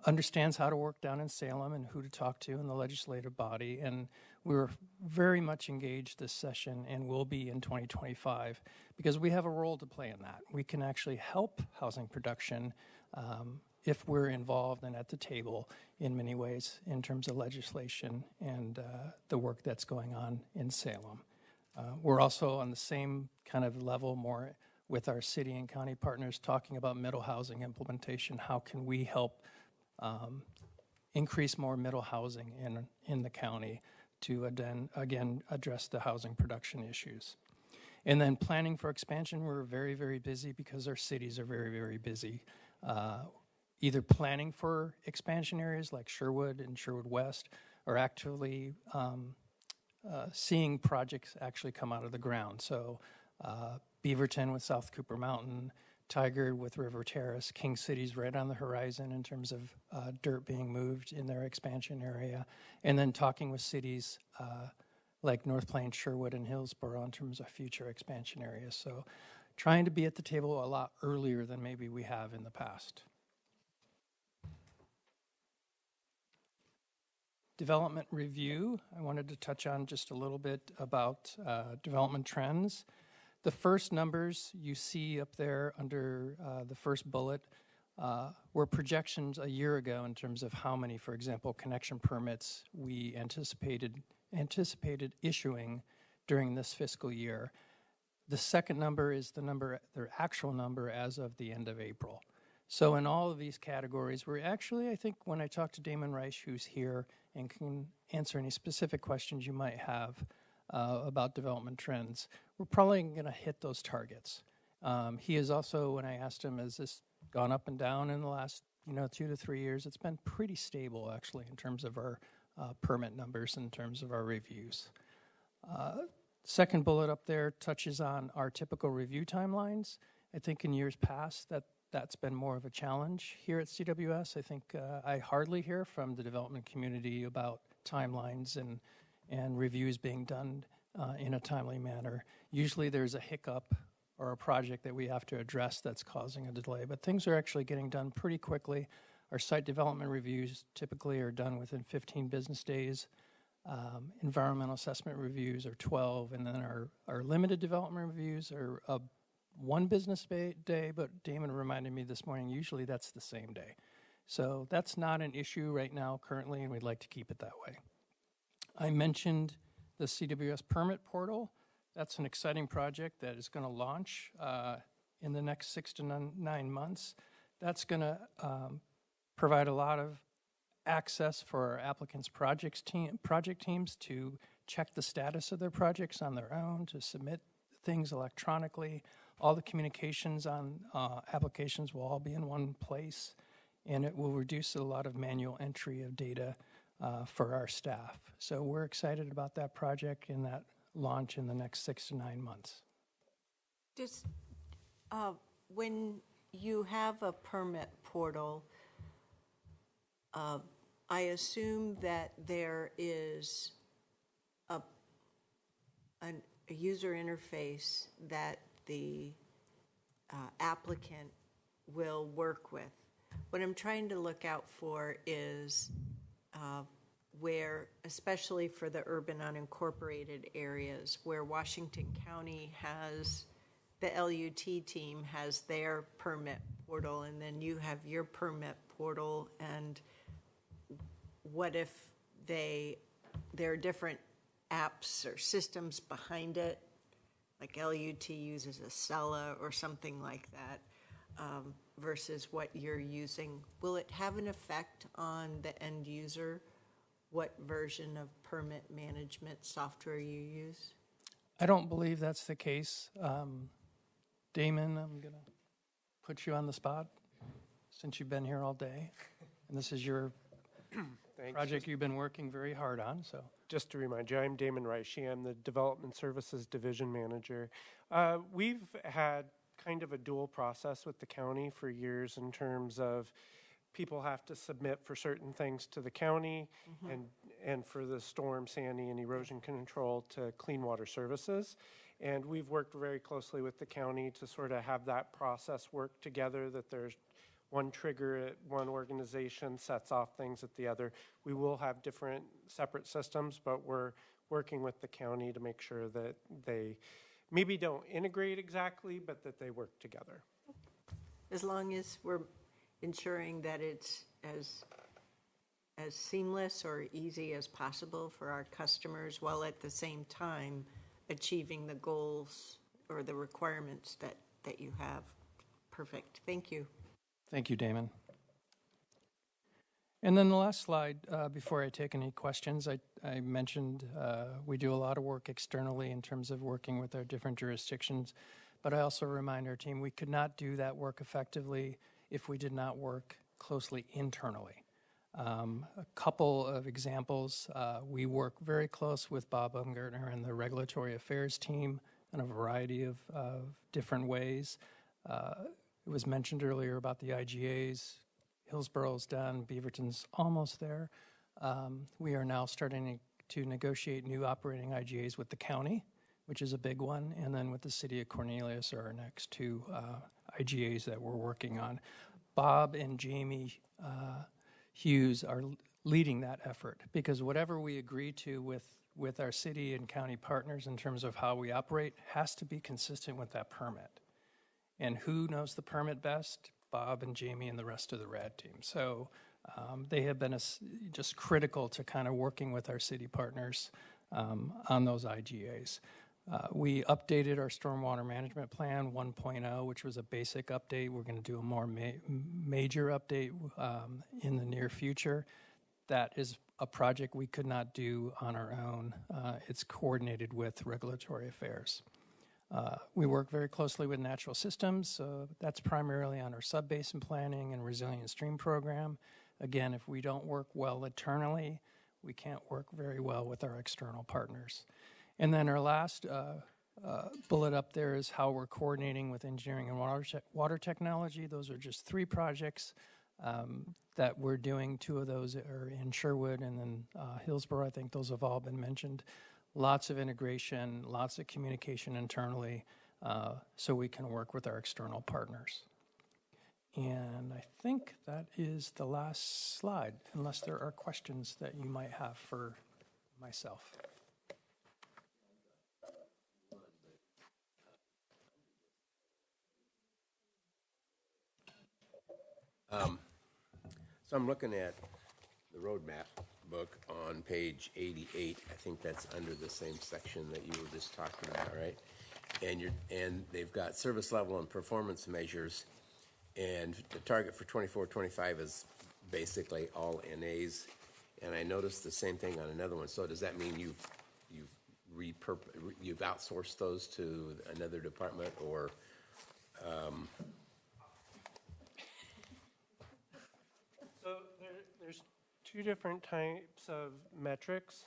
understands how to work down in Salem and who to talk to in the legislative body. And we were very much engaged this session and will be in 2025 because we have a role to play in that. We can actually help housing production if we're involved and at the table in many ways in terms of legislation and the work that's going on in Salem. We're also on the same kind of level more with our city and county partners talking about middle housing implementation. How can we help increase more middle housing in the county to again address the housing production issues? And then planning for expansion, we're very, very busy because our cities are very, very busy. Either planning for expansion areas like Sherwood and Sherwood West, or actually seeing projects actually come out of the ground. So Beaverton with South Cooper Mountain, Tigard with River Terrace, King City's right on the horizon in terms of dirt being moved in their expansion area, and then talking with cities like North Plains, Sherwood, and Hillsborough in terms of future expansion areas. So trying to be at the table a lot earlier than maybe we have in the past. Development review, I wanted to touch on just a little bit about development trends. The first numbers you see up there under the first bullet were projections a year ago in terms of how many, for example, connection permits we anticipated issuing during this fiscal year. The second number is their actual number as of the end of April. So in all of these categories, we're actually, I think when I talk to Damon Reich, who's here and can answer any specific questions you might have about development trends, we're probably going to hit those targets. He is also, when I asked him, has this gone up and down in the last 2 to 3 years? It's been pretty stable, actually, in terms of our permit numbers, in terms of our reviews. Second bullet up there touches on our typical review timelines. I think in years past that's been more of a challenge here at CWS. I think I hardly hear from the development community about timelines and reviews being done in a timely manner. Usually there's a hiccup or a project that we have to address that's causing a delay, but things are actually getting done pretty quickly. Our site development reviews typically are done within 15 business days. Environmental assessment reviews are 12, and then our limited development reviews are 1 business day, but Damon reminded me this morning, usually that's the same day. So that's not an issue right now currently, and we'd like to keep it that way. I mentioned the CWS permit portal. That's an exciting project that is going to launch in the next 6 to 9 months. That's going to provide a lot of access for our applicants' project teams to check the status of their projects on their own, to submit things electronically. All the communications on applications will all be in one place, and it will reduce a lot of manual entry of data for our staff. So we're excited about that project and that launch in the next 6 to 9 months. Just when you have a permit portal, I assume that there is a user interface that the applicant will work with. What I'm trying to look out for is where, especially for the urban unincorporated areas, where Washington County has, the LUT team has their permit portal, and then you have your permit portal, and what if there are different apps or systems behind it like LUT uses a Acela or something like that, versus what you're using, will it have an effect on the end user, what version of permit management software you use? I don't believe that's the case. Damon, I'm going to put you on the spot since you've been here all day. And this is your project you've been working very hard on. So, just to remind you, I'm Damon Reishi. I'm the Development Services Division Manager. We've had kind of a dual process with the county for years in terms of people have to submit for certain things to the county and for the storm, Sandy, and erosion control to Clean Water Services. And we've worked very closely with the county to sort of have that process work together, that there's one trigger at one organization sets off things at the other. We will have different separate systems, but we're working with the county to make sure that they maybe don't integrate exactly, but that they work together. As long as we're ensuring that it's as seamless or easy as possible for our customers, while at the same time achieving the goals or the requirements that you have. Perfect. Thank you. thank you, Damon. And then the last slide, before I take any questions, I mentioned we do a lot of work externally in terms of working with our different jurisdictions, but I also remind our team we could not do that work effectively if we did not work closely internally. A couple of examples, we work very close with Bob Umgartner and the Regulatory Affairs team in a variety of different ways. It was mentioned earlier about the IGAs. Hillsboro's done, Beaverton's almost there. We are now starting to negotiate new operating IGAs with the county, which is a big one, and then with the city of Cornelius are our next two IGAs that we're working on. Bob and Jamie Hughes are leading that effort, because whatever we agree to with our city and county partners in terms of how we operate has to be consistent with that permit. And who knows the permit best? Bob and Jamie and the rest of the RAD team. So they have been just critical to kind of working with our city partners on those IGAs. We updated our stormwater management plan 1.0, which was a basic update. We're going to do a more major update in the near future. That is a project we could not do on our own. It's coordinated with regulatory affairs. We work very closely with natural systems. That's primarily on our sub-basin planning and resilient stream program. Again, if we don't work well internally, we can't work very well with our external partners. And then our last bullet up there is how we're coordinating with engineering and water technology. Those are just 3 projects that we're doing. 2 of those are in Sherwood and then Hillsboro. I think those have all been mentioned. Lots of integration, lots of communication internally, so we can work with our external partners. And I think that is the last slide, unless there are questions that you might have for myself. So I'm looking at the roadmap book on page 88. I think that's under the same section that you were just talking about, right? And they've got service level and performance measures, and the target for 24-25 is basically all NAs. And I noticed the same thing on another one. So does that mean you've outsourced those to another department, or? So there's 2 different types of metrics.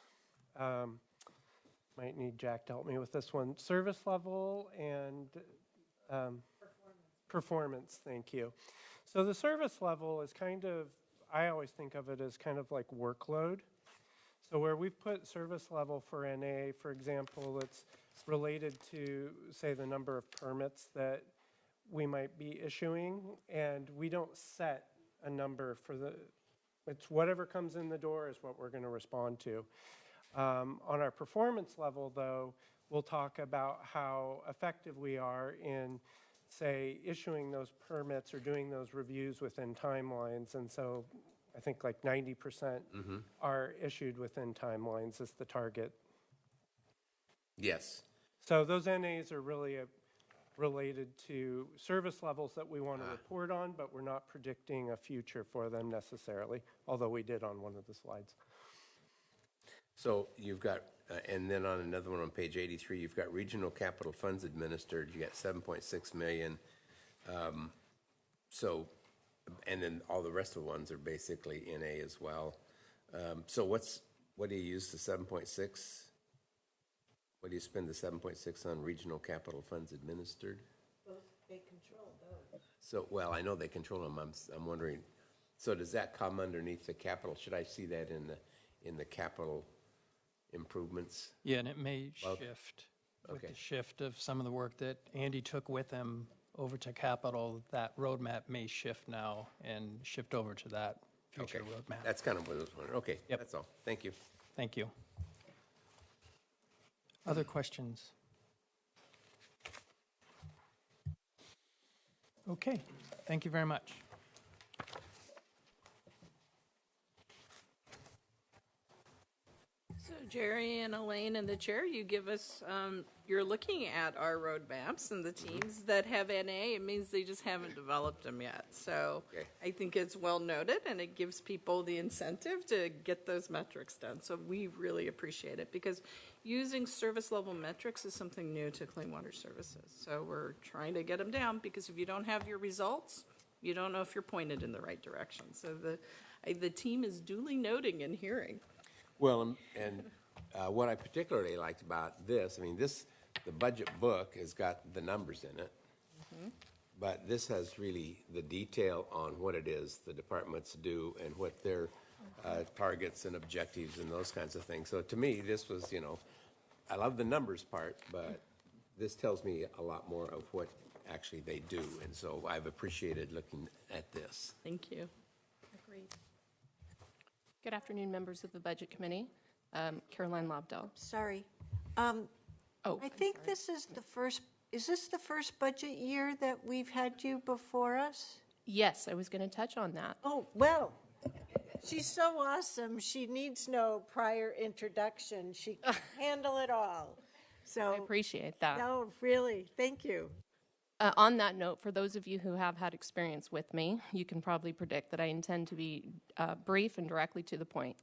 Might need Jack to help me with this one. Service level and performance, thank you. So the service level is kind of, I always think of it as kind of like workload. So where we've put service level for NA, for example, it's related to, say, the number of permits that we might be issuing, and we don't set a number for it's whatever comes in the door is what we're going to respond to. On our performance level, though, we'll talk about how effective we are in, say, issuing those permits or doing those reviews within timelines. And so I think like 90% are issued within timelines is the target. Yes. So those NAs are really related to service levels that we want to report on, but we're not predicting a future for them necessarily, although we did on one of the slides. So you've got, and then on another one on page 83, you've got regional capital funds administered. You got 7.6 million. So, and then all the rest of the ones are basically NA as well. So what do you use the 7.6? What do you spend the 7.6 on regional capital funds administered? They control those. So, well, I know they control them. I'm wondering, so does that come underneath the capital? Should I see that in the capital improvements? Yeah, and it may Well, shift. With okay. the shift of some of the work that Andy took with him over to capital, that roadmap may shift now and shift over to that future Okay. roadmap. That's kind of what I was wondering. Okay, Yep. that's all. Thank you. Thank you. Other questions? Okay, thank you very much. So Jerry and Elaine and the chair, you give us, you're looking at our roadmaps and the teams that have NA. It means they just haven't developed them yet. So Okay. I think it's well noted, and it gives people the incentive to get those metrics done. So we really appreciate it, because using service level metrics is something new to Clean Water Services. So we're trying to get them down, because if you don't have your results, you don't know if you're pointed in the right direction. So the team is duly noting and hearing. Well, and what I particularly liked about this, I mean, the budget book has got the numbers in it, but this has really the detail on what it is the departments do and what their targets and objectives and those kinds of things. So to me, this was, I love the numbers part, but this tells me a lot more of what actually they do. And so I've appreciated looking at this. Thank you. Agreed. Good afternoon, members of the Budget Committee. Caroline Lobdell. Sorry. Oh, I think this is this the first budget year that we've had you before us? yes, I was going to touch on that. Oh, well, she's so awesome. She needs no prior introduction. She can handle it all. So I appreciate that. No, really, thank you. On that note, for those of you who have had experience with me, you can probably predict that I intend to be brief and directly to the point.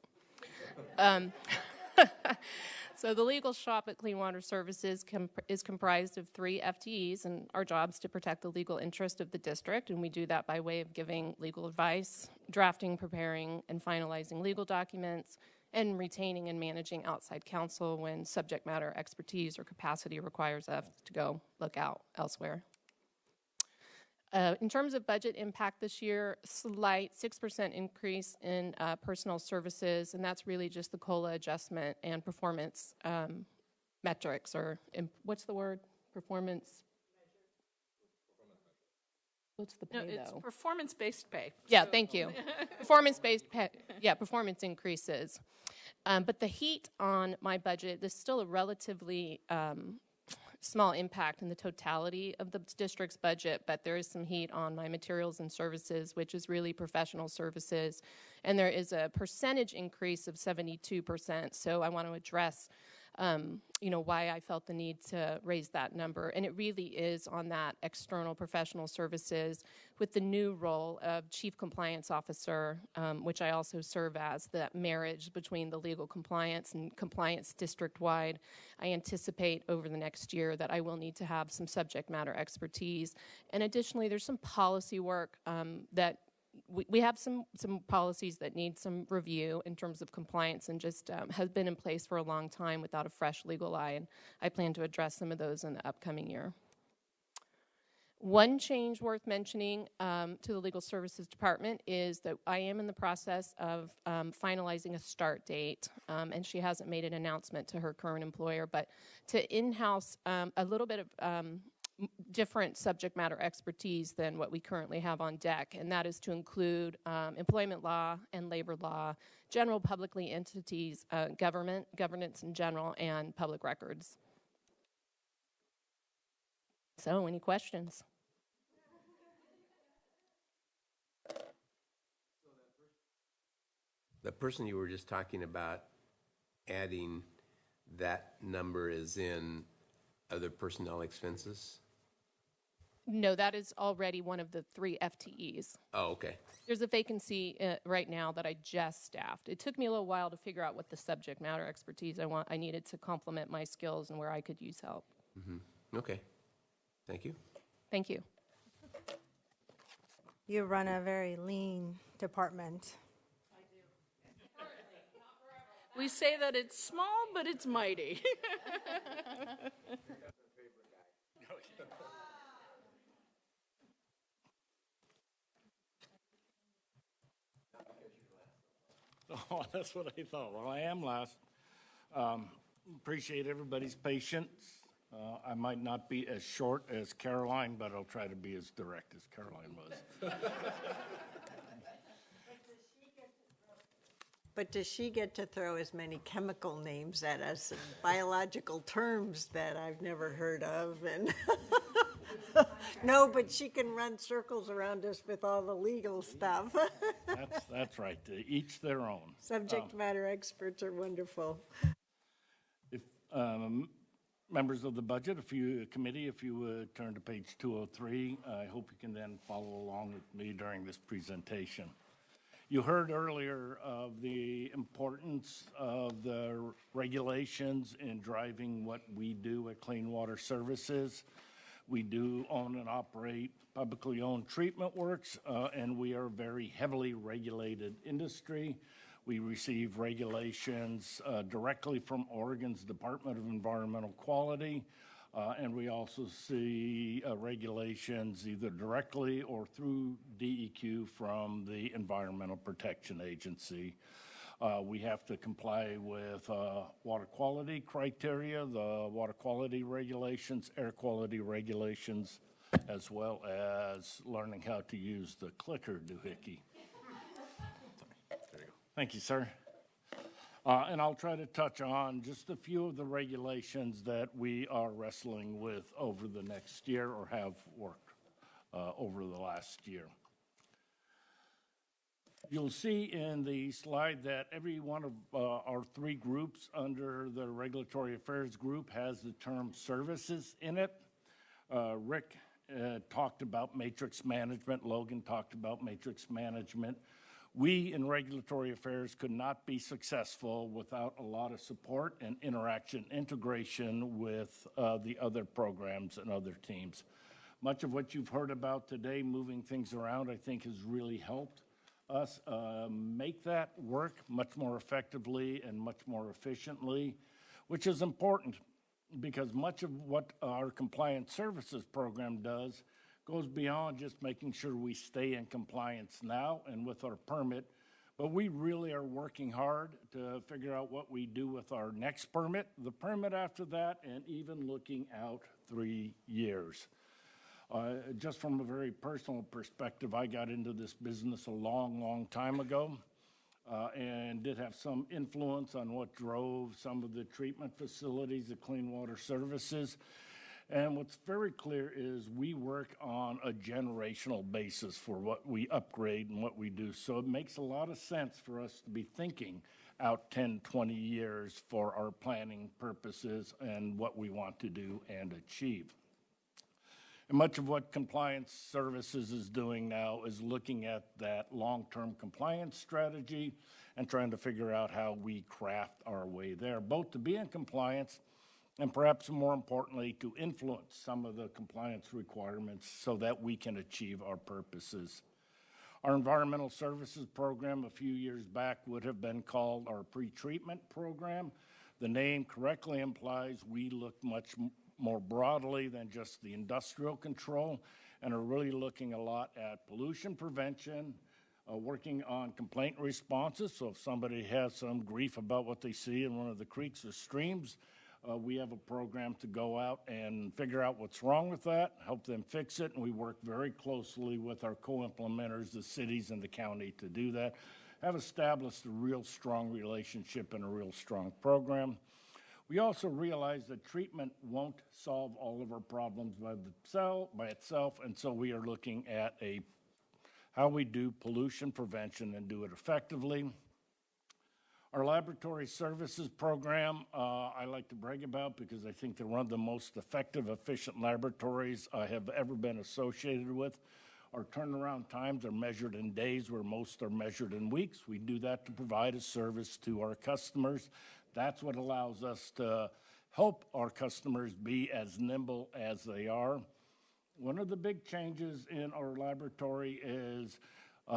So the legal shop at Clean Water Services is comprised of 3 FTEs, and our job is to protect the legal interest of the district, and we do that by way of giving legal advice, drafting, preparing, and finalizing legal documents, and retaining and managing outside counsel when subject matter expertise or capacity requires us to go look out elsewhere. In terms of budget impact this year, slight 6% increase in personnel services, and that's really just the COLA adjustment and performance metrics, or what's the word? Performance? What's the pay, No, it's though? performance-based pay. Yeah, thank you. Performance-based pay, yeah, performance increases. But the heat on my budget, this is still a relatively small impact in the totality of the district's budget, but there is some heat on my materials and services, which is really professional services. And there is a percentage increase of 72%. So I want to address why I felt the need to raise that number. And it really is on that external professional services with the new role of Chief Compliance Officer, which I also serve as, that marriage between the legal compliance and compliance district-wide. I anticipate over the next year that I will need to have some subject matter expertise. And additionally, there's some policy work that we have some policies that need some review in terms of compliance, and just have been in place for a long time without a fresh legal eye, and I plan to address some of those in the upcoming year. One change worth mentioning to the Legal Services Department is that I am in the process of finalizing a start date, and she hasn't made an announcement to her current employer, but to in-house a little bit of different subject matter expertise than what we currently have on deck, and that is to include employment law and labor law, general publicly entities, governance in general, and public records. So, any questions? The person you were just talking about adding that number is in other personnel expenses? No, that is already one of the 3 FTEs. Oh, okay. There's a vacancy right now that I just staffed. It took me a little while to figure out what the subject matter expertise I needed to complement my skills and where I could use help. Okay. Thank you. Thank you. You run a very lean department. We say that it's small, but it's mighty. Oh, that's what I thought. Well, I am last. Appreciate everybody's patience. I might not be as short as Caroline, but I'll try to be as direct as Caroline was. But does she get to throw as many chemical names at us and biological terms that I've never heard of? And no, but she can run circles around us with all the legal stuff. That's right. Each their own. Subject matter experts are wonderful. If members of the budget, committee, if you would turn to page 203, I hope you can then follow along with me during this presentation. You heard earlier of the importance of the regulations in driving what we do at Clean Water Services. We do own and operate publicly owned treatment works, and we are a very heavily regulated industry. We receive regulations directly from Oregon's Department of Environmental Quality, and we also see regulations either directly or through DEQ from the Environmental Protection Agency. We have to comply with water quality criteria, the water quality regulations, air quality regulations, as well as learning how to use the clicker doohickey. There you go. Thank you, sir. And I'll try to touch on just a few of the regulations that we are wrestling with over the next year or have worked over the last year. You'll see in the slide that every one of our 3 groups under the Regulatory Affairs group has the term services in it. Rick talked about matrix management. Logan talked about matrix management. We in Regulatory Affairs could not be successful without a lot of support and integration with the other programs and other teams. Much of what you've heard about today, moving things around, I think has really helped us make that work much more effectively and much more efficiently, which is important because much of what our compliance services program does goes beyond just making sure we stay in compliance now and with our permit, but we really are working hard to figure out what we do with our next permit, the permit after that, and even looking out 3 years. Just from a very personal perspective, I got into this business a long, long time ago and did have some influence on what drove some of the treatment facilities at Clean Water Services. And what's very clear is we work on a generational basis for what we upgrade and what we do. So it makes a lot of sense for us to be thinking out 10, 20 years for our planning purposes and what we want to do and achieve. And much of what compliance services is doing now is looking at that long-term compliance strategy and trying to figure out how we craft our way there, both to be in compliance and perhaps more importantly, to influence some of the compliance requirements so that we can achieve our purposes. Our environmental services program a few years back would have been called our pre-treatment program. The name correctly implies we look much more broadly than just the industrial control and are really looking a lot at pollution prevention, working on complaint responses. So if somebody has some grief about what they see in one of the creeks or streams, we have a program to go out and figure out what's wrong with that, help them fix it, and we work very closely with our co-implementers, the cities and the county, to do that. Have established a real strong relationship and a real strong program. We also realize that treatment won't solve all of our problems by itself, and so we are looking at how we do pollution prevention and do it effectively. Our laboratory services program, I like to brag about because I think they're one of the most effective, efficient laboratories I have ever been associated with. Our turnaround times are measured in days where most are measured in weeks. We do that to provide a service to our customers. That's what allows us to help our customers be as nimble as they are. One of the big changes in our laboratory is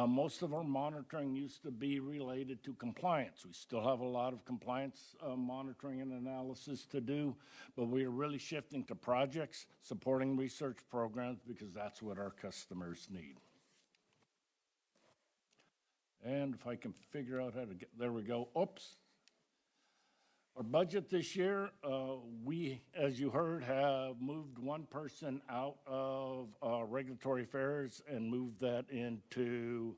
most of our monitoring used to be related to compliance. We still have a lot of compliance monitoring and analysis to do, but we are really shifting to projects, supporting research programs, because that's what our customers need. And if I can figure out how to get, there we go. Oops. Our budget this year, we, as you heard, have moved one person out of regulatory affairs and moved that into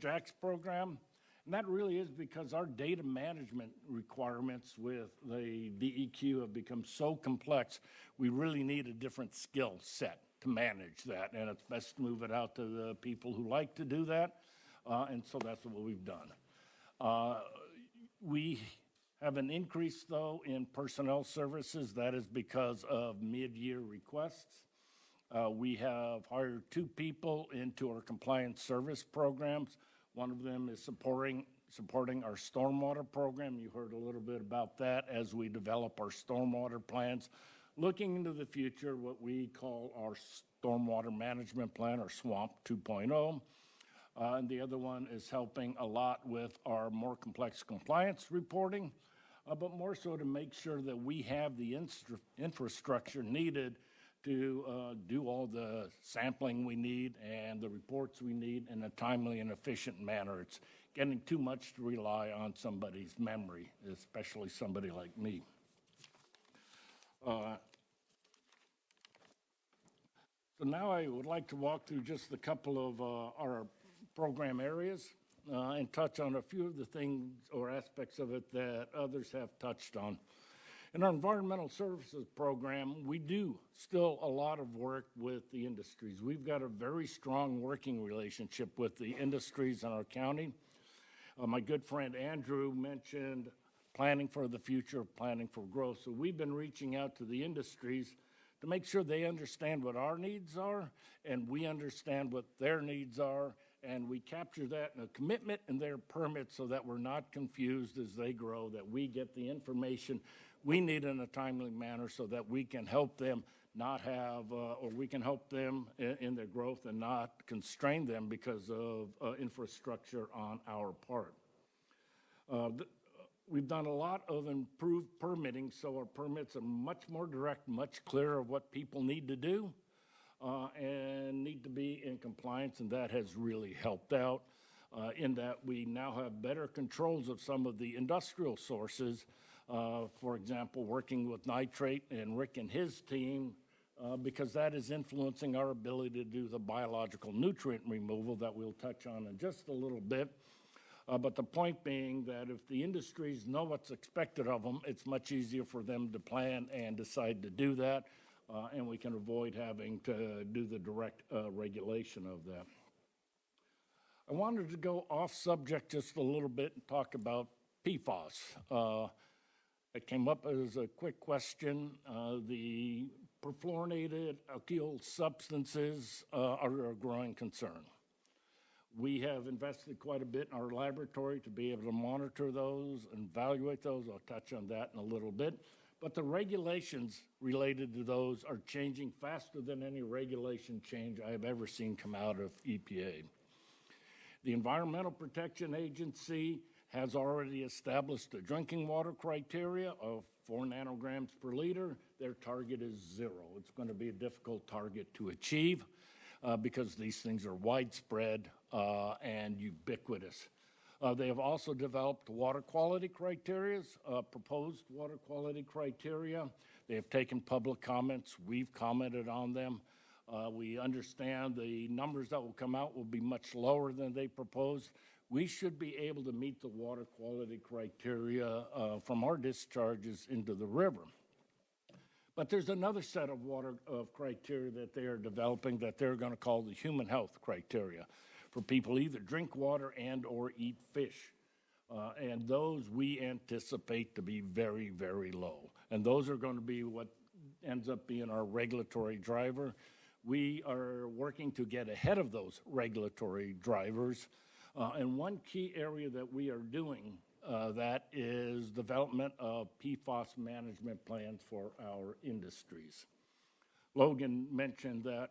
Jack's program. And that really is because our data management requirements with the DEQ have become so complex, we really need a different skill set to manage that. And it's best to move it out to the people who like to do that. And so that's what we've done. We have an increase, though, in personnel services. That is because of mid-year requests. We have hired 2 people into our compliance service programs. One of them is supporting our stormwater program. You heard a little bit about that as we develop our stormwater plans. Looking into the future, what we call our stormwater management plan, or SWAMP 2.0. And the other one is helping a lot with our more complex compliance reporting, but more so to make sure that we have the infrastructure needed to do all the sampling we need and the reports we need in a timely and efficient manner. It's getting too much to rely on somebody's memory, especially somebody like me. So now I would like to walk through just a couple of our program areas and touch on a few of the things or aspects of it that others have touched on. In our environmental services program, we do still a lot of work with the industries. We've got a very strong working relationship with the industries in our county. My good friend Andrew mentioned planning for the future, planning for growth. So we've been reaching out to the industries to make sure they understand what our needs are and we understand what their needs are, and we capture that in a commitment in their permits so that we're not confused as they grow, that we get the information we need in a timely manner so that we can help them not have, or we can help them in their growth and not constrain them because of infrastructure on our part. We've done a lot of improved permitting, so our permits are much more direct, much clearer of what people need to do and need to be in compliance, and that has really helped out in that we now have better controls of some of the industrial sources. For example, working with nitrate and Rick and his team, because that is influencing our ability to do the biological nutrient removal that we'll touch on in just a little bit. But the point being that if the industries know what's expected of them, it's much easier for them to plan and decide to do that, and we can avoid having to do the direct regulation of that. I wanted to go off subject just a little bit and talk about PFAS. It came up as a quick question. The perfluorinated alkyl substances are a growing concern. We have invested quite a bit in our laboratory to be able to monitor those and evaluate those. I'll touch on that in a little bit. But the regulations related to those are changing faster than any regulation change I have ever seen come out of EPA. The Environmental Protection Agency has already established a drinking water criteria of 4 nanograms per liter. Their target is 0. It's going to be a difficult target to achieve because these things are widespread and ubiquitous. They have also developed water quality criteria, proposed water quality criteria. They have taken public comments. We've commented on them. We understand the numbers that will come out will be much lower than they proposed. We should be able to meet the water quality criteria from our discharges into the river. But there's another set of water criteria that they are developing that they're going to call the human health criteria for people either drink water and or eat fish. And those we anticipate to be very, very low. And those are going to be what ends up being our regulatory driver. We are working to get ahead of those regulatory drivers. And one key area that we are doing that is development of PFAS management plans for our industries. Logan mentioned that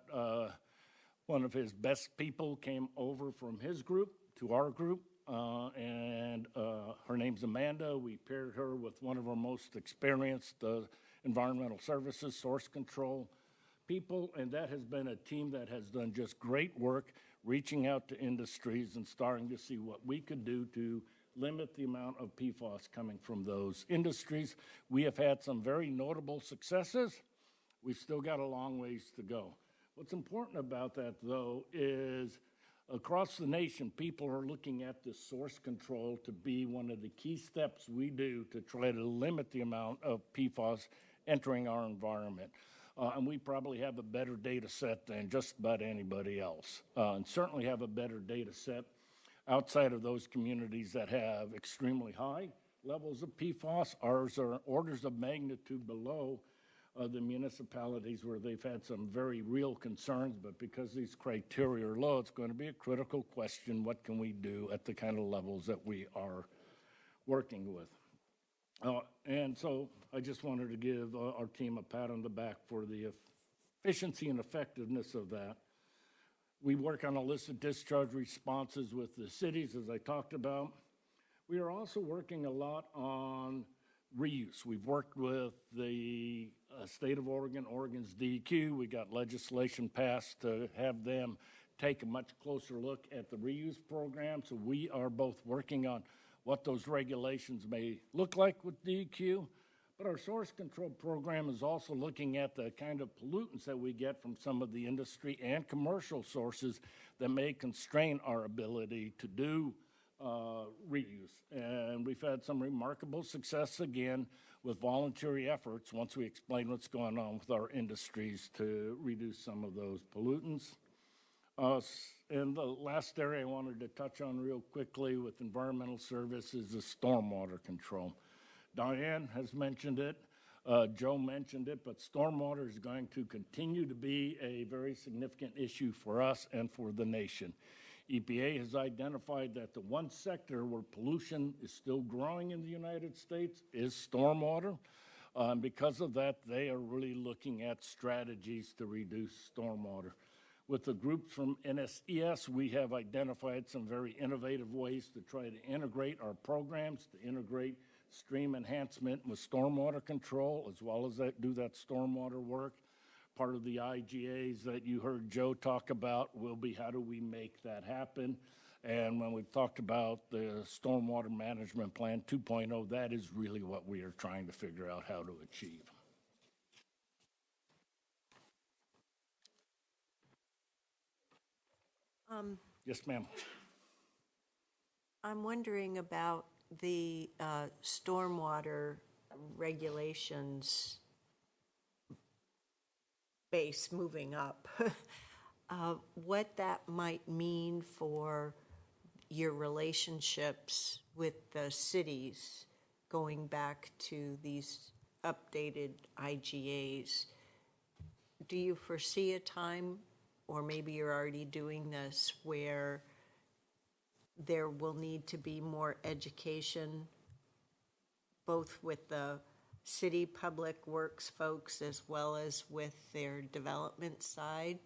one of his best people came over from his group to our group, and her name's Amanda. We paired her with one of our most experienced environmental services, source control people, and that has been a team that has done just great work reaching out to industries and starting to see what we could do to limit the amount of PFAS coming from those industries. We have had some very notable successes. We've still got a long ways to go. What's important about that, though, is across the nation, people are looking at this source control to be one of the key steps we do to try to limit the amount of PFAS entering our environment. And we probably have a better data set than just about anybody else, and certainly have a better data set outside of those communities that have extremely high levels of PFAS. Ours are orders of magnitude below the municipalities where they've had some very real concerns, but because these criteria are low, it's going to be a critical question, what can we do at the kind of levels that we are working with? And so I just wanted to give our team a pat on the back for the efficiency and effectiveness of that. We work on illicit discharge responses with the cities, as I talked about. We are also working a lot on reuse. We've worked with the state of Oregon, Oregon's DEQ. We got legislation passed to have them take a much closer look at the reuse program. So we are both working on what those regulations may look like with DEQ, but our source control program is also looking at the kind of pollutants that we get from some of the industry and commercial sources that may constrain our ability to do reuse. And we've had some remarkable success again with voluntary efforts once we explain what's going on with our industries to reduce some of those pollutants. And the last area I wanted to touch on real quickly with environmental services is stormwater control. Diane has mentioned it, Joe mentioned it, but stormwater is going to continue to be a very significant issue for us and for the nation. EPA has identified that the one sector where pollution is still growing in the United States is stormwater. Because of that, they are really looking at strategies to reduce stormwater. With the groups from NSES, we have identified some very innovative ways to try to integrate our programs, to integrate stream enhancement with stormwater control, as well as do that stormwater work. Part of the IGAs that you heard Joe talk about will be how do we make that happen. And when we've talked about the Stormwater Management Plan 2.0, that is really what we are trying to figure out how to achieve. Yes, ma'am. I'm wondering about the stormwater regulations base moving up. What that might mean for your relationships with the cities going back to these updated IGAs. Do you foresee a time, or maybe you're already doing this, where there will need to be more education, both with the city public works folks as well as with their development side,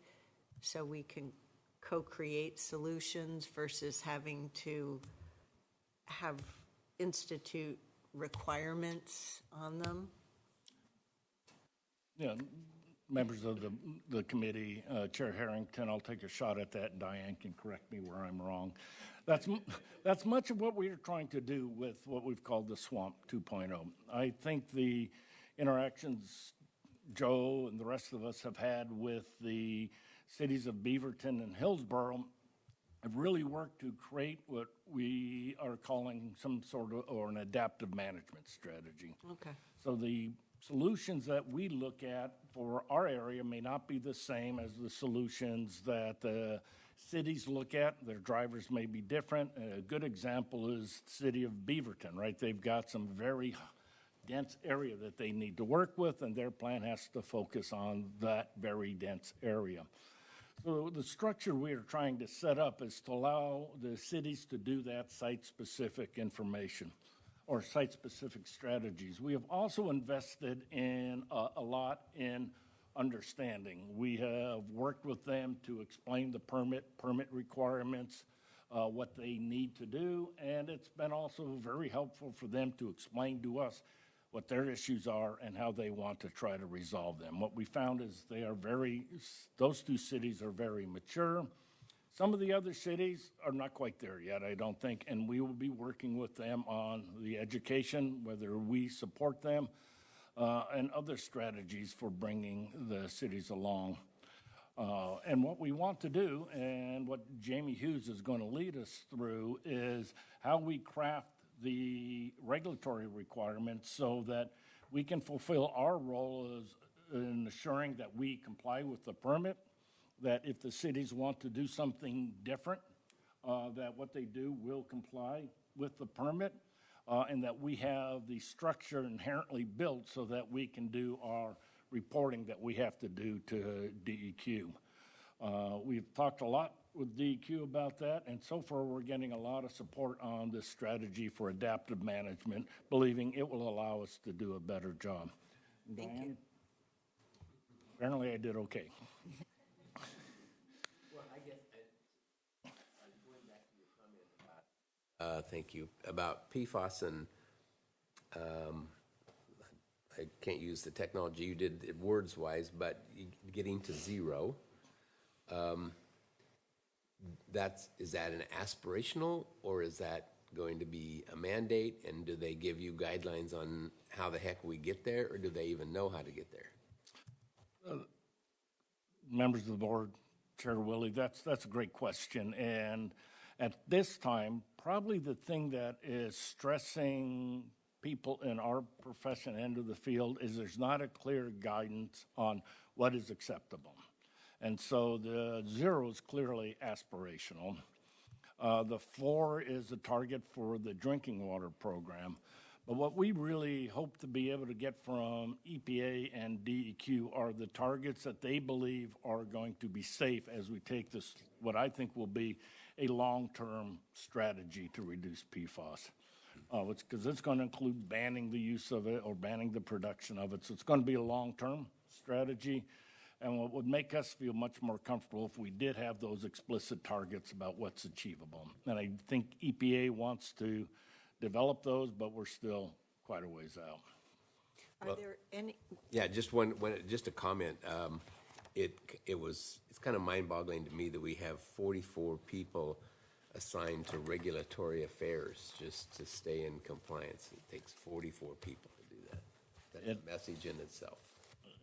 so we can co-create solutions versus having to have institute requirements on them? Yeah, members of the committee, Chair Harrington, I'll take a shot at that. Diane can correct me where I'm wrong. That's much of what we are trying to do with what we've called the SWAMP 2.0. I think the interactions Joe and the rest of us have had with the cities of Beaverton and Hillsborough have really worked to create what we are calling some sort of, or an adaptive management strategy. Okay. So the solutions that we look at for our area may not be the same as the solutions that the cities look at. Their drivers may be different. A good example is the city of Beaverton, right? They've got some very dense area that they need to work with, and their plan has to focus on that very dense area. So the structure we are trying to set up is to allow the cities to do that site-specific information or site-specific strategies. We have also invested in a lot in understanding. We have worked with them to explain the permit requirements, what they need to do, and it's been also very helpful for them to explain to us what their issues are and how they want to try to resolve them. What we found is those two cities are very mature. Some of the other cities are not quite there yet, I don't think, and we will be working with them on the education, whether we support them, and other strategies for bringing the cities along. And what we want to do, and what Jamie Hughes is going to lead us through, is how we craft the regulatory requirements so that we can fulfill our role as in assuring that we comply with the permit, that if the cities want to do something different, that what they do will comply with the permit, and that we have the structure inherently built so that we can do our reporting that we have to do to DEQ. We've talked a lot with DEQ about that, and so far we're getting a lot of support on this strategy for adaptive management, believing it will allow us to do a better job. Thank you. Apparently I did okay. Well, I guess going back to your comment about, thank you, about PFAS and I can't use the technology you did words-wise, but getting to zero. Is that an aspirational, or is that going to be a mandate? And do they give you guidelines on how the heck we get there, or do they even know how to get there? Members of the board, Chair Willie, that's a great question. And at this time, probably the thing that is stressing people in our profession end of the field is there's not a clear guidance on what is acceptable. And so the 0 is clearly aspirational. The 4 is the target for the drinking water program. But what we really hope to be able to get from EPA and DEQ are the targets that they believe are going to be safe as we take this, what I think will be a long-term strategy to reduce PFAS. Because it's going to include banning the use of it or banning the production of it. So it's going to be a long-term strategy. And what would make us feel much more comfortable if we did have those explicit targets about what's achievable. And I think EPA wants to develop those, but we're still quite a ways out. Are there any? Yeah, just a comment. It's kind of mind-boggling to me that we have 44 people assigned to regulatory affairs just to stay in compliance. It takes 44 people to do that. That's a message in itself.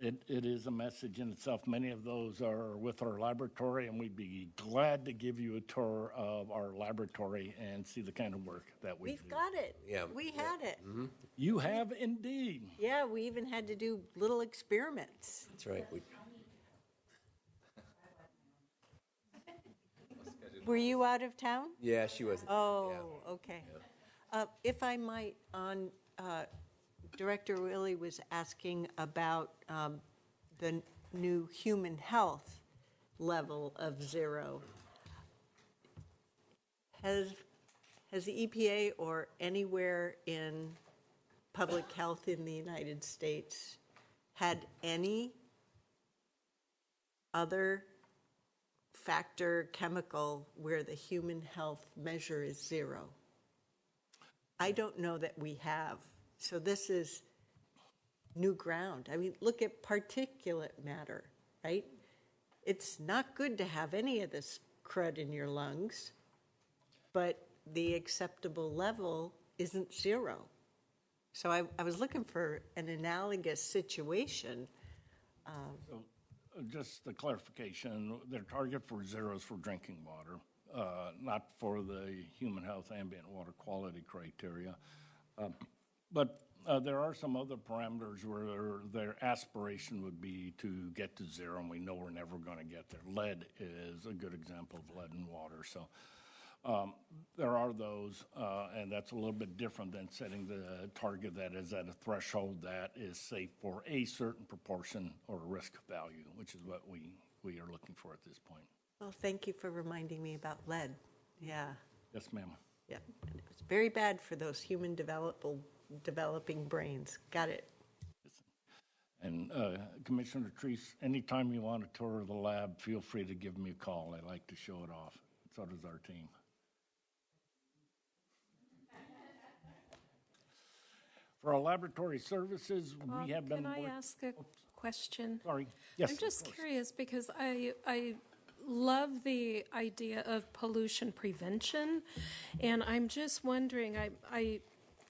It is a message in itself. Many of those are with our laboratory, and we'd be glad to give you a tour of our laboratory and see the kind of work that we do. We've got it. Yeah. We had it. Mm-hmm. You have indeed. Yeah, we even had to do little experiments. That's right. Were you out of town? Yeah, she was. Oh, yeah. okay. If I might, Director Willie was asking about the new human health level of 0. Has the EPA or anywhere in public health in the United States had any other factor chemical where the human health measure is 0? I don't know that we have. So this is new ground. I mean, look at particulate matter, right? It's not good to have any of this crud in your lungs, but the acceptable level isn't 0. So I was looking for an analogous situation. So just a clarification, their target for 0 is for drinking water, not for the human health ambient water quality criteria. But There are some other parameters where their aspiration would be to get to zero, and we know we're never going to get there. Lead is a good example of lead in water. So there are those, and that's a little bit different than setting the target that is at a threshold that is safe for a certain proportion or risk value, which is what we are looking for at this point. Well, thank you for reminding me about lead. Yeah. Yes, ma'am. Yeah. It's very bad for those human developing brains. Got it. And Commissioner Treese, anytime you want to tour the lab, feel free to give me a call. I like to show it off. So does our team. For our laboratory services, we have been. Can I ask a question? Sorry. Yes. I'm just curious because I love the idea of pollution prevention, and I'm just wondering, I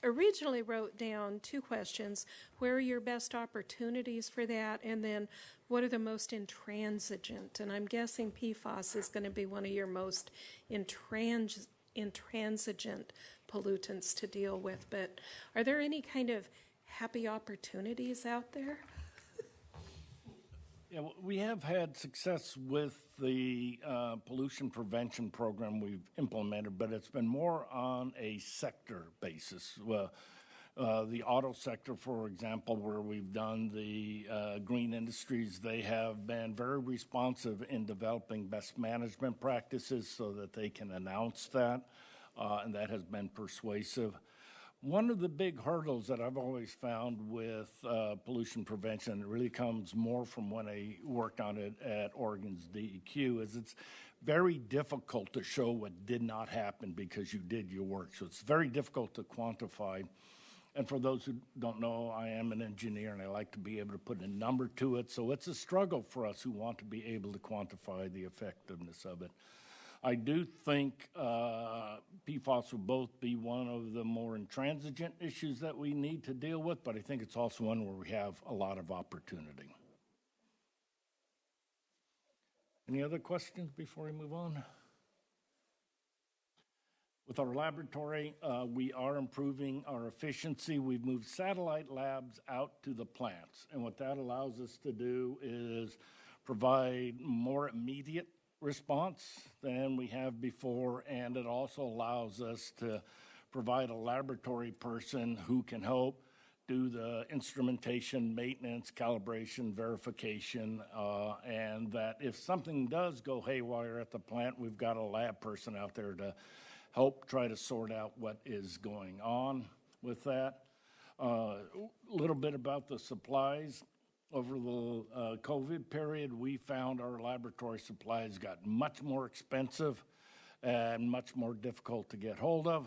originally wrote down 2 questions. Where are your best opportunities for that? And then what are the most intransigent? And I'm guessing PFAS is going to be one of your most intransigent pollutants to deal with. But are there any kind of happy opportunities out there? Yeah, we have had success with the pollution prevention program we've implemented, but it's been more on a sector basis. Well, the auto sector, for example, where we've done the green industries, they have been very responsive in developing best management practices so that they can announce that, and that has been persuasive. One of the big hurdles that I've always found with pollution prevention, it really comes more from when I worked on it at Oregon's DEQ, is it's very difficult to show what did not happen because you did your work. So it's very difficult to quantify. And for those who don't know, I am an engineer and I like to be able to put a number to it. So it's a struggle for us who want to be able to quantify the effectiveness of it. I do think PFAS will both be one of the more intransigent issues that we need to deal with, but I think it's also one where we have a lot of opportunity. Any other questions before we move on? With our laboratory, we are improving our efficiency. We've moved satellite labs out to the plants, and what that allows us to do is provide more immediate response than we have before, and it also allows us to provide a laboratory person who can help do the instrumentation, maintenance, calibration, verification, and that if something does go haywire at the plant, we've got a lab person out there to help try to sort out what is going on with that. A little bit about the supplies. Over the COVID period, we found our laboratory supplies got much more expensive and much more difficult to get hold of.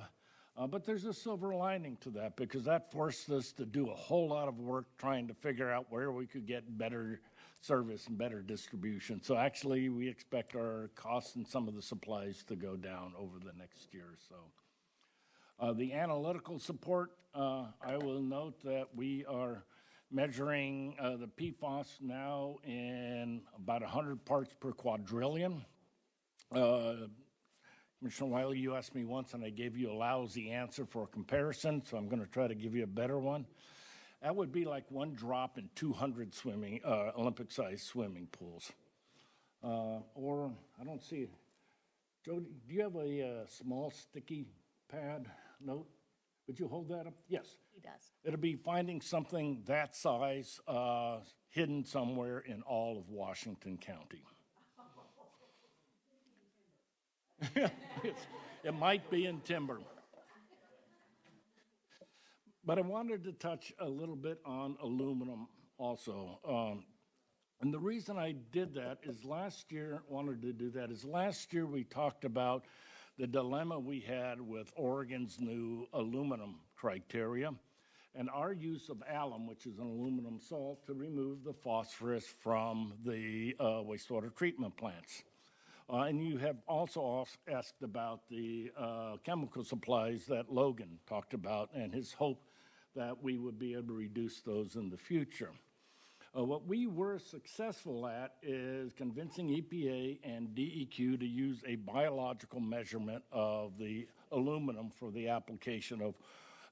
But there's a silver lining to that because that forced us to do a whole lot of work trying to figure out where we could get better service and better distribution. So actually, we expect our costs and some of the supplies to go down over the next year or so. The analytical support, I will note that we are measuring the PFAS now in about 100 parts per quadrillion. Commissioner Wiley, you asked me once and I gave you a lousy answer for a comparison, so I'm going to try to give you a better one. That would be like one drop in 200 Olympic-sized swimming pools. Or, I don't see it. Joe, do you have a small sticky pad note? Would you hold that up? Yes. He does. It'll be finding something that size hidden somewhere in all of Washington County. It might be in timber. But I wanted to touch a little bit on aluminum also. And the reason I did that is last year we talked about the dilemma we had with Oregon's new aluminum criteria and our use of alum, which is an aluminum salt, to remove the phosphorus from the wastewater treatment plants. And you have also asked about the chemical supplies that Logan talked about and his hope that we would be able to reduce those in the future. What we were successful at is convincing EPA and DEQ to use a biological measurement of the aluminum for the application of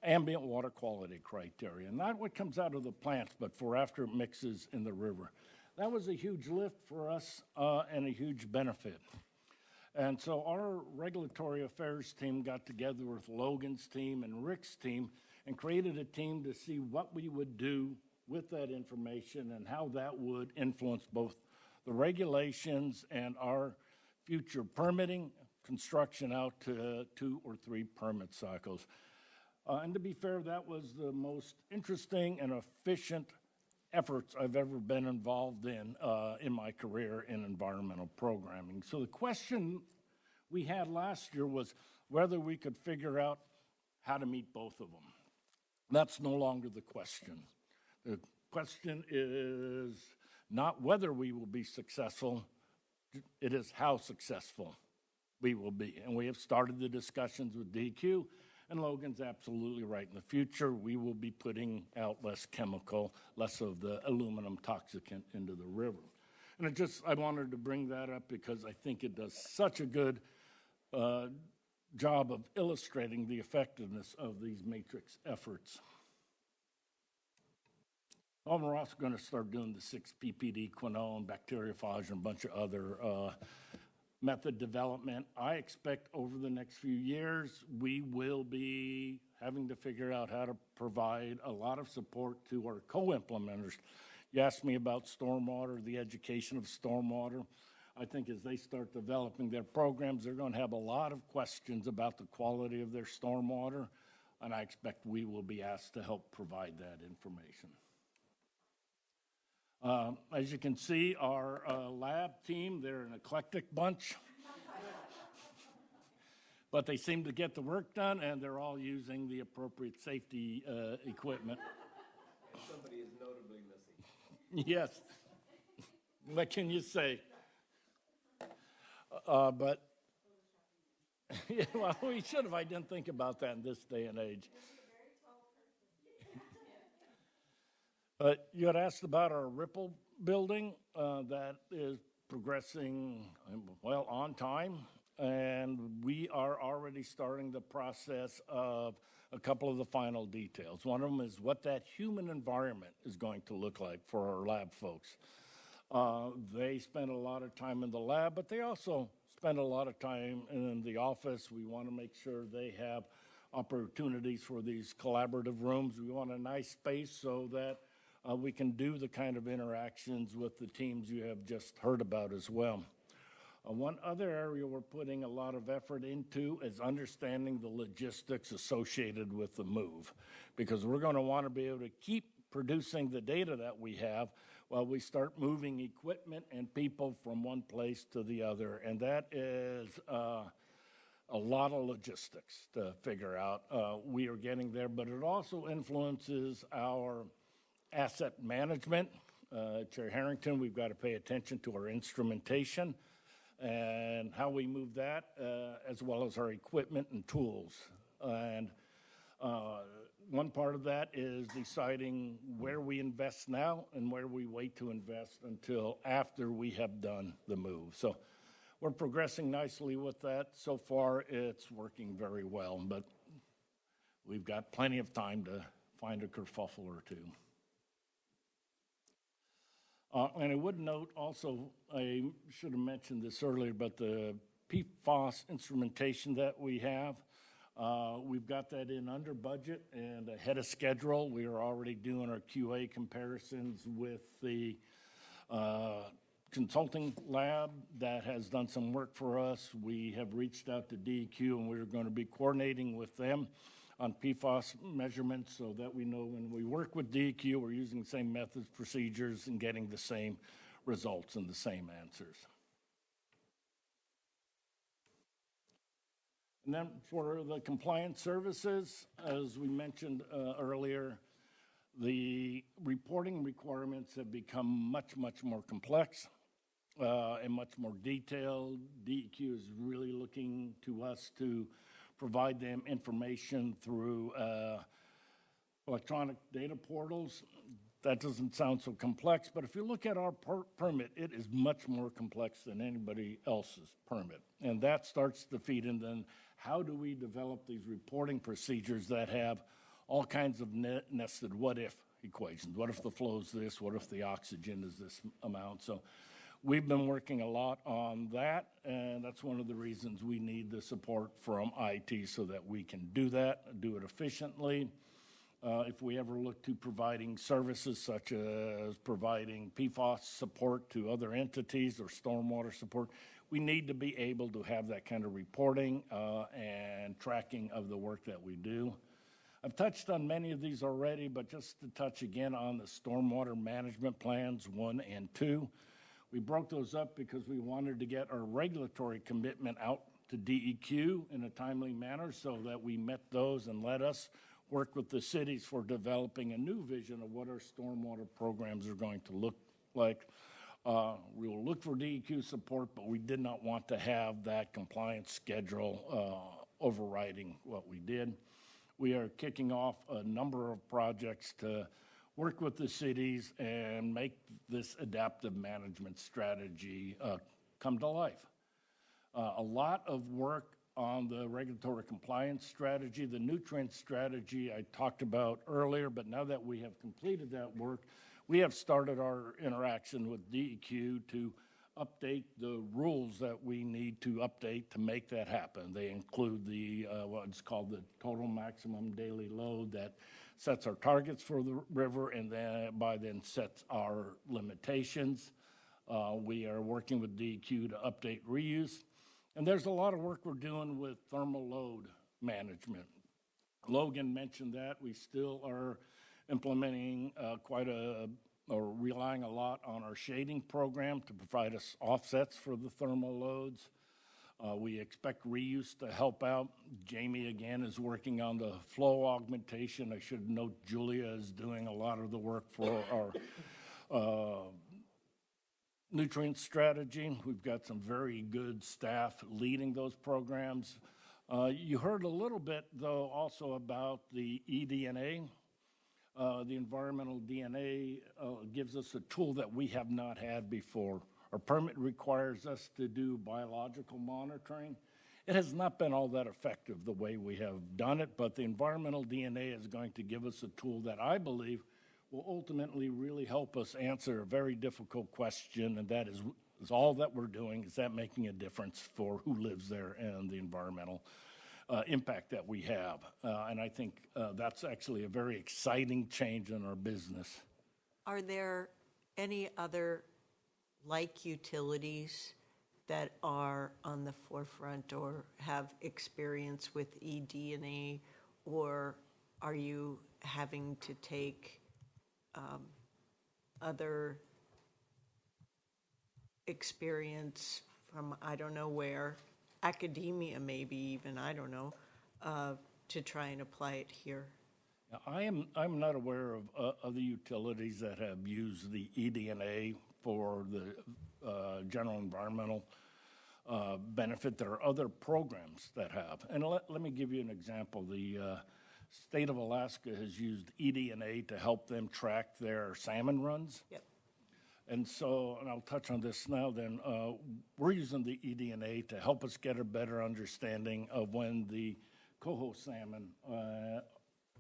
ambient water quality criteria. Not what comes out of the plants, but for after it mixes in the river. That was a huge lift for us and a huge benefit. And so our regulatory affairs team got together with Logan's team and Rick's team and created a team to see what we would do with that information and how that would influence both the regulations and our future permitting, construction out to 2 or 3 permit cycles. And to be fair, that was the most interesting and efficient efforts I've ever been involved in my career in environmental programming. So the question we had last year was whether we could figure out how to meet both of them. That's no longer the question. The question is not whether we will be successful, it is how successful we will be. And we have started the discussions with DEQ, and Logan's absolutely right. In the future, we will be putting out less chemical, less of the aluminum toxicant into the river. And I wanted to bring that up because I think it does such a good job of illustrating the effectiveness of these matrix efforts. We're also going to start doing the 6-PPD, quinone, bacteriophage, and a bunch of other method development. I expect over the next few years, we will be having to figure out how to provide a lot of support to our co-implementers. You asked me about stormwater, the education of stormwater. I think as they start developing their programs, they're going to have a lot of questions about the quality of their stormwater, and I expect we will be asked to help provide that information. As you can see, our lab team, they're an eclectic bunch. But they seem to get the work done, and they're all using the appropriate safety equipment. Somebody is notably missing. Yes. What can you say? But, yeah, well, we should have. I didn't think about that in this day and age. But you had asked about our Ripple building. That is progressing, well, on time. And we are already starting the process of a couple of the final details. One of them is what that human environment is going to look like for our lab folks. They spend a lot of time in the lab, but they also spend a lot of time in the office. We want to make sure they have opportunities for these collaborative rooms. We want a nice space so that we can do the kind of interactions with the teams you have just heard about as well. One other area we're putting a lot of effort into is understanding the logistics associated with the move, because we're going to want to be able to keep producing the data that we have while we start moving equipment and people from one place to the other. And that is a lot of logistics to figure out. We are getting there, but it also influences our asset management. Chair Harrington, we've got to pay attention to our instrumentation and how we move that, as well as our equipment and tools. And one part of that is deciding where we invest now and where we wait to invest until after we have done the move. So we're progressing nicely with that. So far, it's working very well, but we've got plenty of time to find a kerfuffle or two. And I would note also, I should have mentioned this earlier, but the PFAS instrumentation that we have, we've got that in under budget and ahead of schedule. We are already doing our QA comparisons with the consulting lab that has done some work for us. We have reached out to DEQ, and we're going to be coordinating with them on PFAS measurements so that we know when we work with DEQ, we're using the same methods, procedures, and getting the same results and the same answers. And then for the compliance services, as we mentioned earlier, the reporting requirements have become much, much more complex and much more detailed. DEQ is really looking to us to provide them information through electronic data portals. That doesn't sound so complex, but if you look at our permit, it is much more complex than anybody else's permit. And that starts to feed in then how do we develop these reporting procedures that have all kinds of nested what-if equations. What if the flow is this? What if the oxygen is this amount? So we've been working a lot on that, and that's one of the reasons we need the support from IT so that we can do that, do it efficiently. If we ever look to providing services such as providing PFAS support to other entities or stormwater support, we need to be able to have that kind of reporting and tracking of the work that we do. I've touched on many of these already, but just to touch again on the stormwater management plans 1 and 2. We broke those up because we wanted to get our regulatory commitment out to DEQ in a timely manner so that we met those and let us work with the cities for developing a new vision of what our stormwater programs are going to look like. We will look for DEQ support, but we did not want to have that compliance schedule overriding what we did. We are kicking off a number of projects to work with the cities and make this adaptive management strategy come to life. A lot of work on the regulatory compliance strategy, the nutrient strategy I talked about earlier, but now that we have completed that work, we have started our interaction with DEQ to update the rules that we need to update to make that happen. They include the what's called the total maximum daily load that sets our targets for the river and then sets our limitations. We are working with DEQ to update reuse. And there's a lot of work we're doing with thermal load management. Logan mentioned that. We still are implementing or relying a lot on our shading program to provide us offsets for the thermal loads. We expect reuse to help out. Jamie, again, is working on the flow augmentation. I should note Julia is doing a lot of the work for our nutrient strategy. We've got some very good staff leading those programs. You heard a little bit, though, also about the eDNA. The environmental DNA gives us a tool that we have not had before. Our permit requires us to do biological monitoring. It has not been all that effective the way we have done it, but the environmental DNA is going to give us a tool that I believe will ultimately really help us answer a very difficult question, and that is all that we're doing, is that making a difference for who lives there and the environmental impact that we have. And I think that's actually a very exciting change in our business. Are there any other like utilities that are on the forefront or have experience with eDNA, or are you having to take other experience from I don't know where, academia maybe even, I don't know, to try and apply it here? Now, I'm not aware of other utilities that have used the eDNA for the general environmental benefit. There are other programs that have. And let me give you an example. The state of Alaska has used eDNA to help them track their salmon runs. Yep. And so, and I'll touch on this now then, we're using the eDNA to help us get a better understanding of when the coho salmon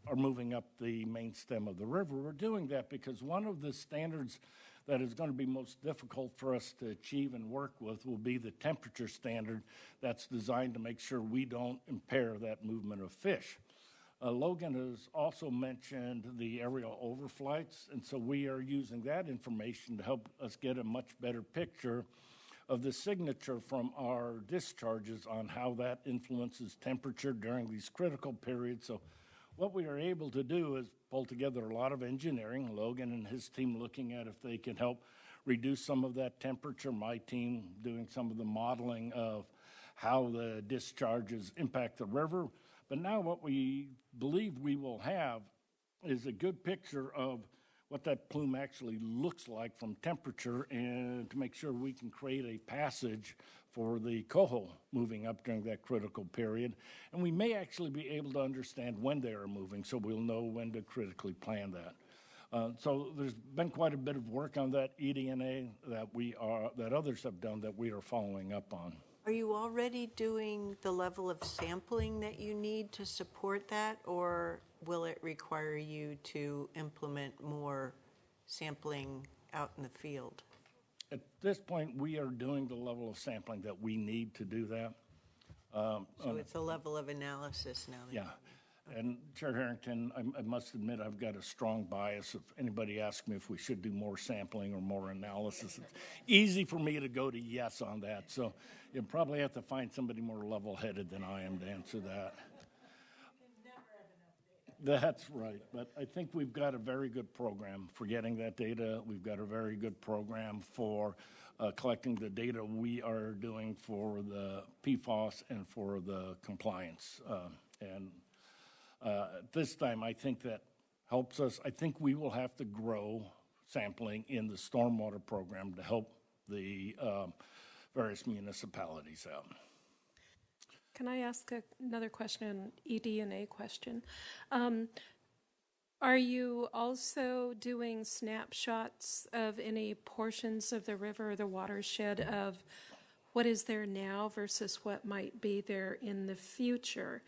are moving up the main stem of the river. We're doing that because one of the standards that is going to be most difficult for us to achieve and work with will be the temperature standard that's designed to make sure we don't impair that movement of fish. Logan has also mentioned the aerial overflights, and so we are using that information to help us get a much better picture of the signature from our discharges on how that influences temperature during these critical periods. So what we are able to do is pull together a lot of engineering, Logan and his team looking at if they can help reduce some of that temperature, my team doing some of the modeling of how the discharges impact the river. But now what we believe we will have is a good picture of what that plume actually looks like from temperature, and to make sure we can create a passage for the coho moving up during that critical period. And we may actually be able to understand when they are moving, so we'll know when to critically plan that. So there's been quite a bit of work on that eDNA that others have done that we are following up on. Are you already doing the level of sampling that you need to support that, or will it require you to implement more sampling out in the field? At this point, we are doing the level of sampling that we need to do that. So it's a level of analysis now. Yeah. And Chair Harrington, I must admit I've got a strong bias. If anybody asks me if we should do more sampling or more analysis, it's easy for me to go to yes on that. So you'll probably have to find somebody more level-headed than I am to answer that. That's right. But I think we've got a very good program for getting that data. We've got a very good program for collecting the data we are doing for the PFAS and for the compliance. At this time, I think that helps us. I think we will have to grow sampling in the stormwater program to help the various municipalities out. Can I ask another question, an ED&A question? Are you also doing snapshots of any portions of the river or the watershed of what is there now versus what might be there in the future?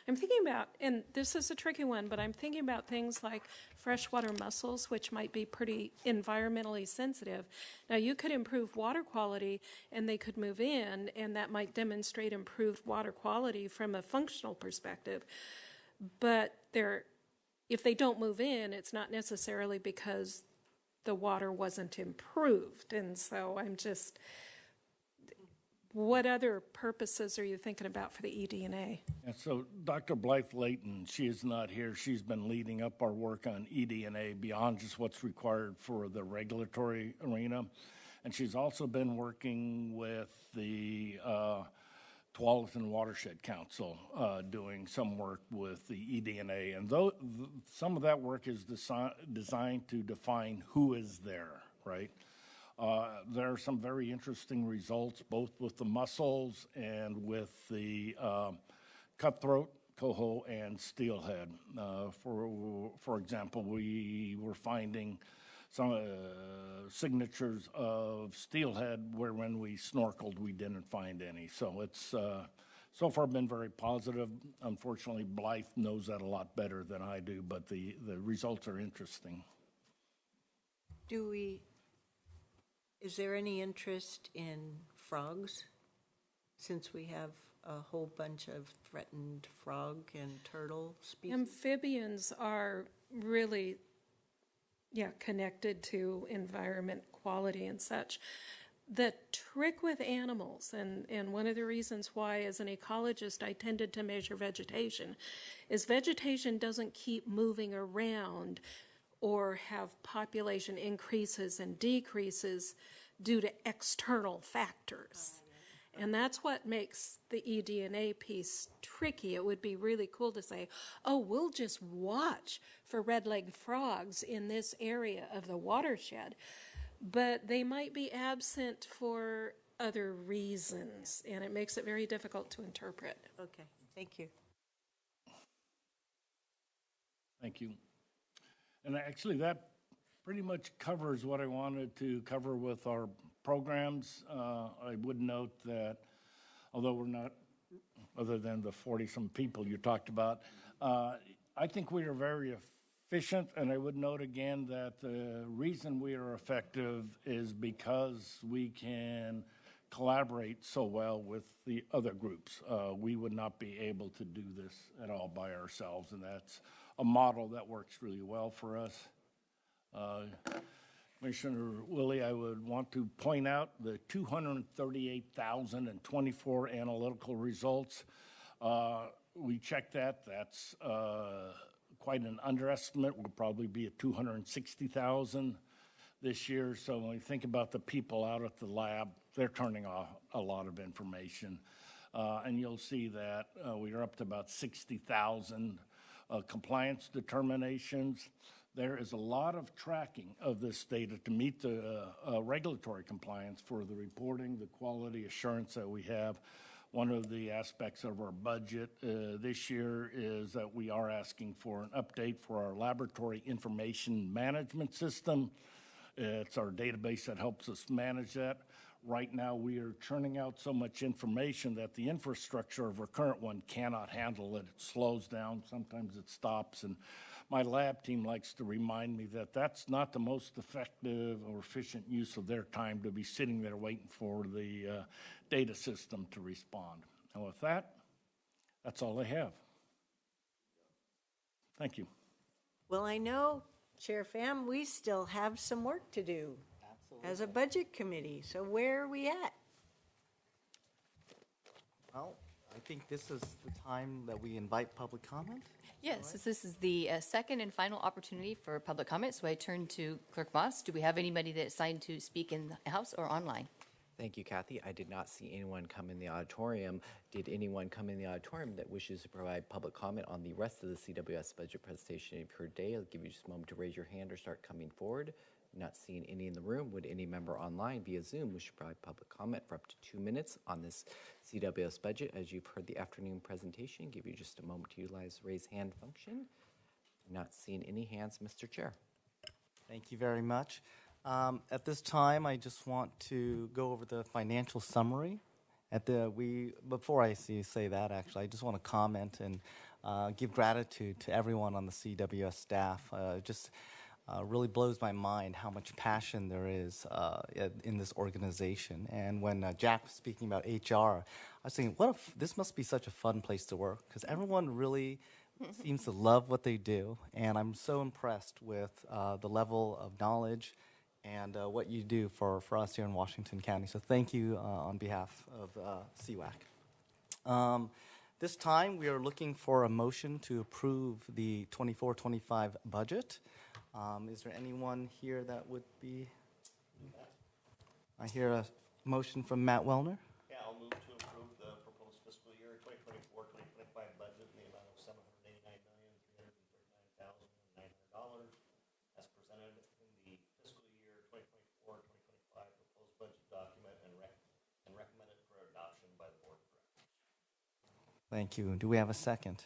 I'm thinking about, and this is a tricky one, but I'm thinking about things like freshwater mussels, which might be pretty environmentally sensitive. Now, you could improve water quality, and they could move in, and that might demonstrate improved water quality from a functional perspective. But if they don't move in, it's not necessarily because the water wasn't improved. And so I'm just, what other purposes are you thinking about for the ED&A? And so Dr. Blythe Layton, she is not here. She's been leading up our work on ED&A beyond just what's required for the regulatory arena. And she's also been working with the Tualatin Watershed Council, doing some work with the ED&A. And some of that work is designed to define who is there, right? There are some very interesting results, both with the mussels and with the cutthroat, coho, and steelhead. For example, we were finding some signatures of steelhead where when we snorkeled, we didn't find any. So it's so far been very positive. Unfortunately, Blythe knows that a lot better than I do, but the results are interesting. Is there any interest in frogs, since we have a whole bunch of threatened frog and turtle species? Amphibians are really, connected to environment quality and such. The trick with animals, and one of the reasons why as an ecologist I tended to measure vegetation, is vegetation doesn't keep moving around or have population increases and decreases due to external factors. And that's what makes the eD&A piece tricky. It would be really cool to say, oh, we'll just watch for red-legged frogs in this area of the watershed. But they might be absent for other reasons, and it makes it very difficult to interpret. Okay, thank you. Thank you. And actually, that pretty much covers what I wanted to cover with our programs. I would note that although we're not, other than the 40-some people you talked about, I think we are very efficient, and I would note again that the reason we are effective is because we can collaborate so well with the other groups. We would not be able to do this at all by ourselves, and that's a model that works really well for us. Commissioner Willie, I would want to point out the 238,024 analytical results. We checked that. That's quite an underestimate. We'll probably be at 260,000 this year. So when we think about the people out at the lab, they're turning off a lot of information. And you'll see that we are up to about 60,000 compliance determinations. There is a lot of tracking of this data to meet the regulatory compliance for the reporting, the quality assurance that we have. One of the aspects of our budget this year is that we are asking for an update for our laboratory information management system. It's our database that helps us manage that. right now we are churning out so much information that the infrastructure of our current one cannot handle it. It slows down, sometimes it stops, and my lab team likes to remind me that that's not the most effective or efficient use of their time to be sitting there waiting for the data system to respond. And with that, that's all I have. Thank you. Well, I know, Chair Pham, we still have some work to do as a budget committee. So where are we at? Well, I think this is the time that we invite public comment. Yes, this is the second and final opportunity for public comment, so I turn to Clerk Moss. Do we have anybody that signed to speak in the House or online? Thank you, Kathy. I did not see anyone come in the auditorium. Did anyone come in the auditorium that wishes to provide public comment on the rest of the CWS budget presentation you've heard today? I'll give you just a moment to raise your hand or start coming forward. Not seeing any in the room. Would any member online via Zoom wish to provide public comment for up to 2 minutes on this CWS budget? As you've heard the afternoon presentation, give you just a moment to utilize the raise hand function. Not seeing any hands, Mr. Chair. Thank you very much. At this time, I just want to go over the financial summary. Before I say that, actually, I just want to comment and give gratitude to everyone on the CWS staff. Really blows my mind how much passion there is in this organization. And when Jack was speaking about HR, I was thinking, this must be such a fun place to work, because everyone really seems to love what they do. And I'm so impressed with the level of knowledge and what you do for us here in Washington County. So thank you on behalf of CWAC. This time, we are looking for a motion to approve the 24-25 budget. Is there anyone here that would be? I hear a motion from Matt Wellner. Yeah, I'll move to approve the proposed fiscal year 2024-2025 budget in the amount of $789,339,900 as presented in the fiscal year 2024-2025 proposed budget document and recommended for adoption by the board of directors. Thank you. Do we have a second?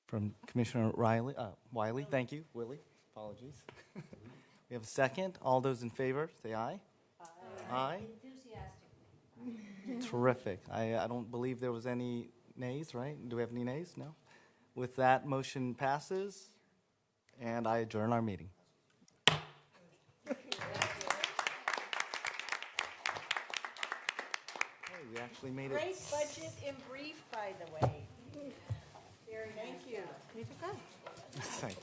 From Commissioner Wiley. Thank you. Willie, apologies. We have a second. All those in favor, say aye. Aye. Enthusiastic. Terrific. I don't believe there was any nays, right? Do we have any nays? No. With that, motion passes, and I adjourn our meeting. Hey, we actually made it. Great budget in brief, by the way. Thank you. Thank you.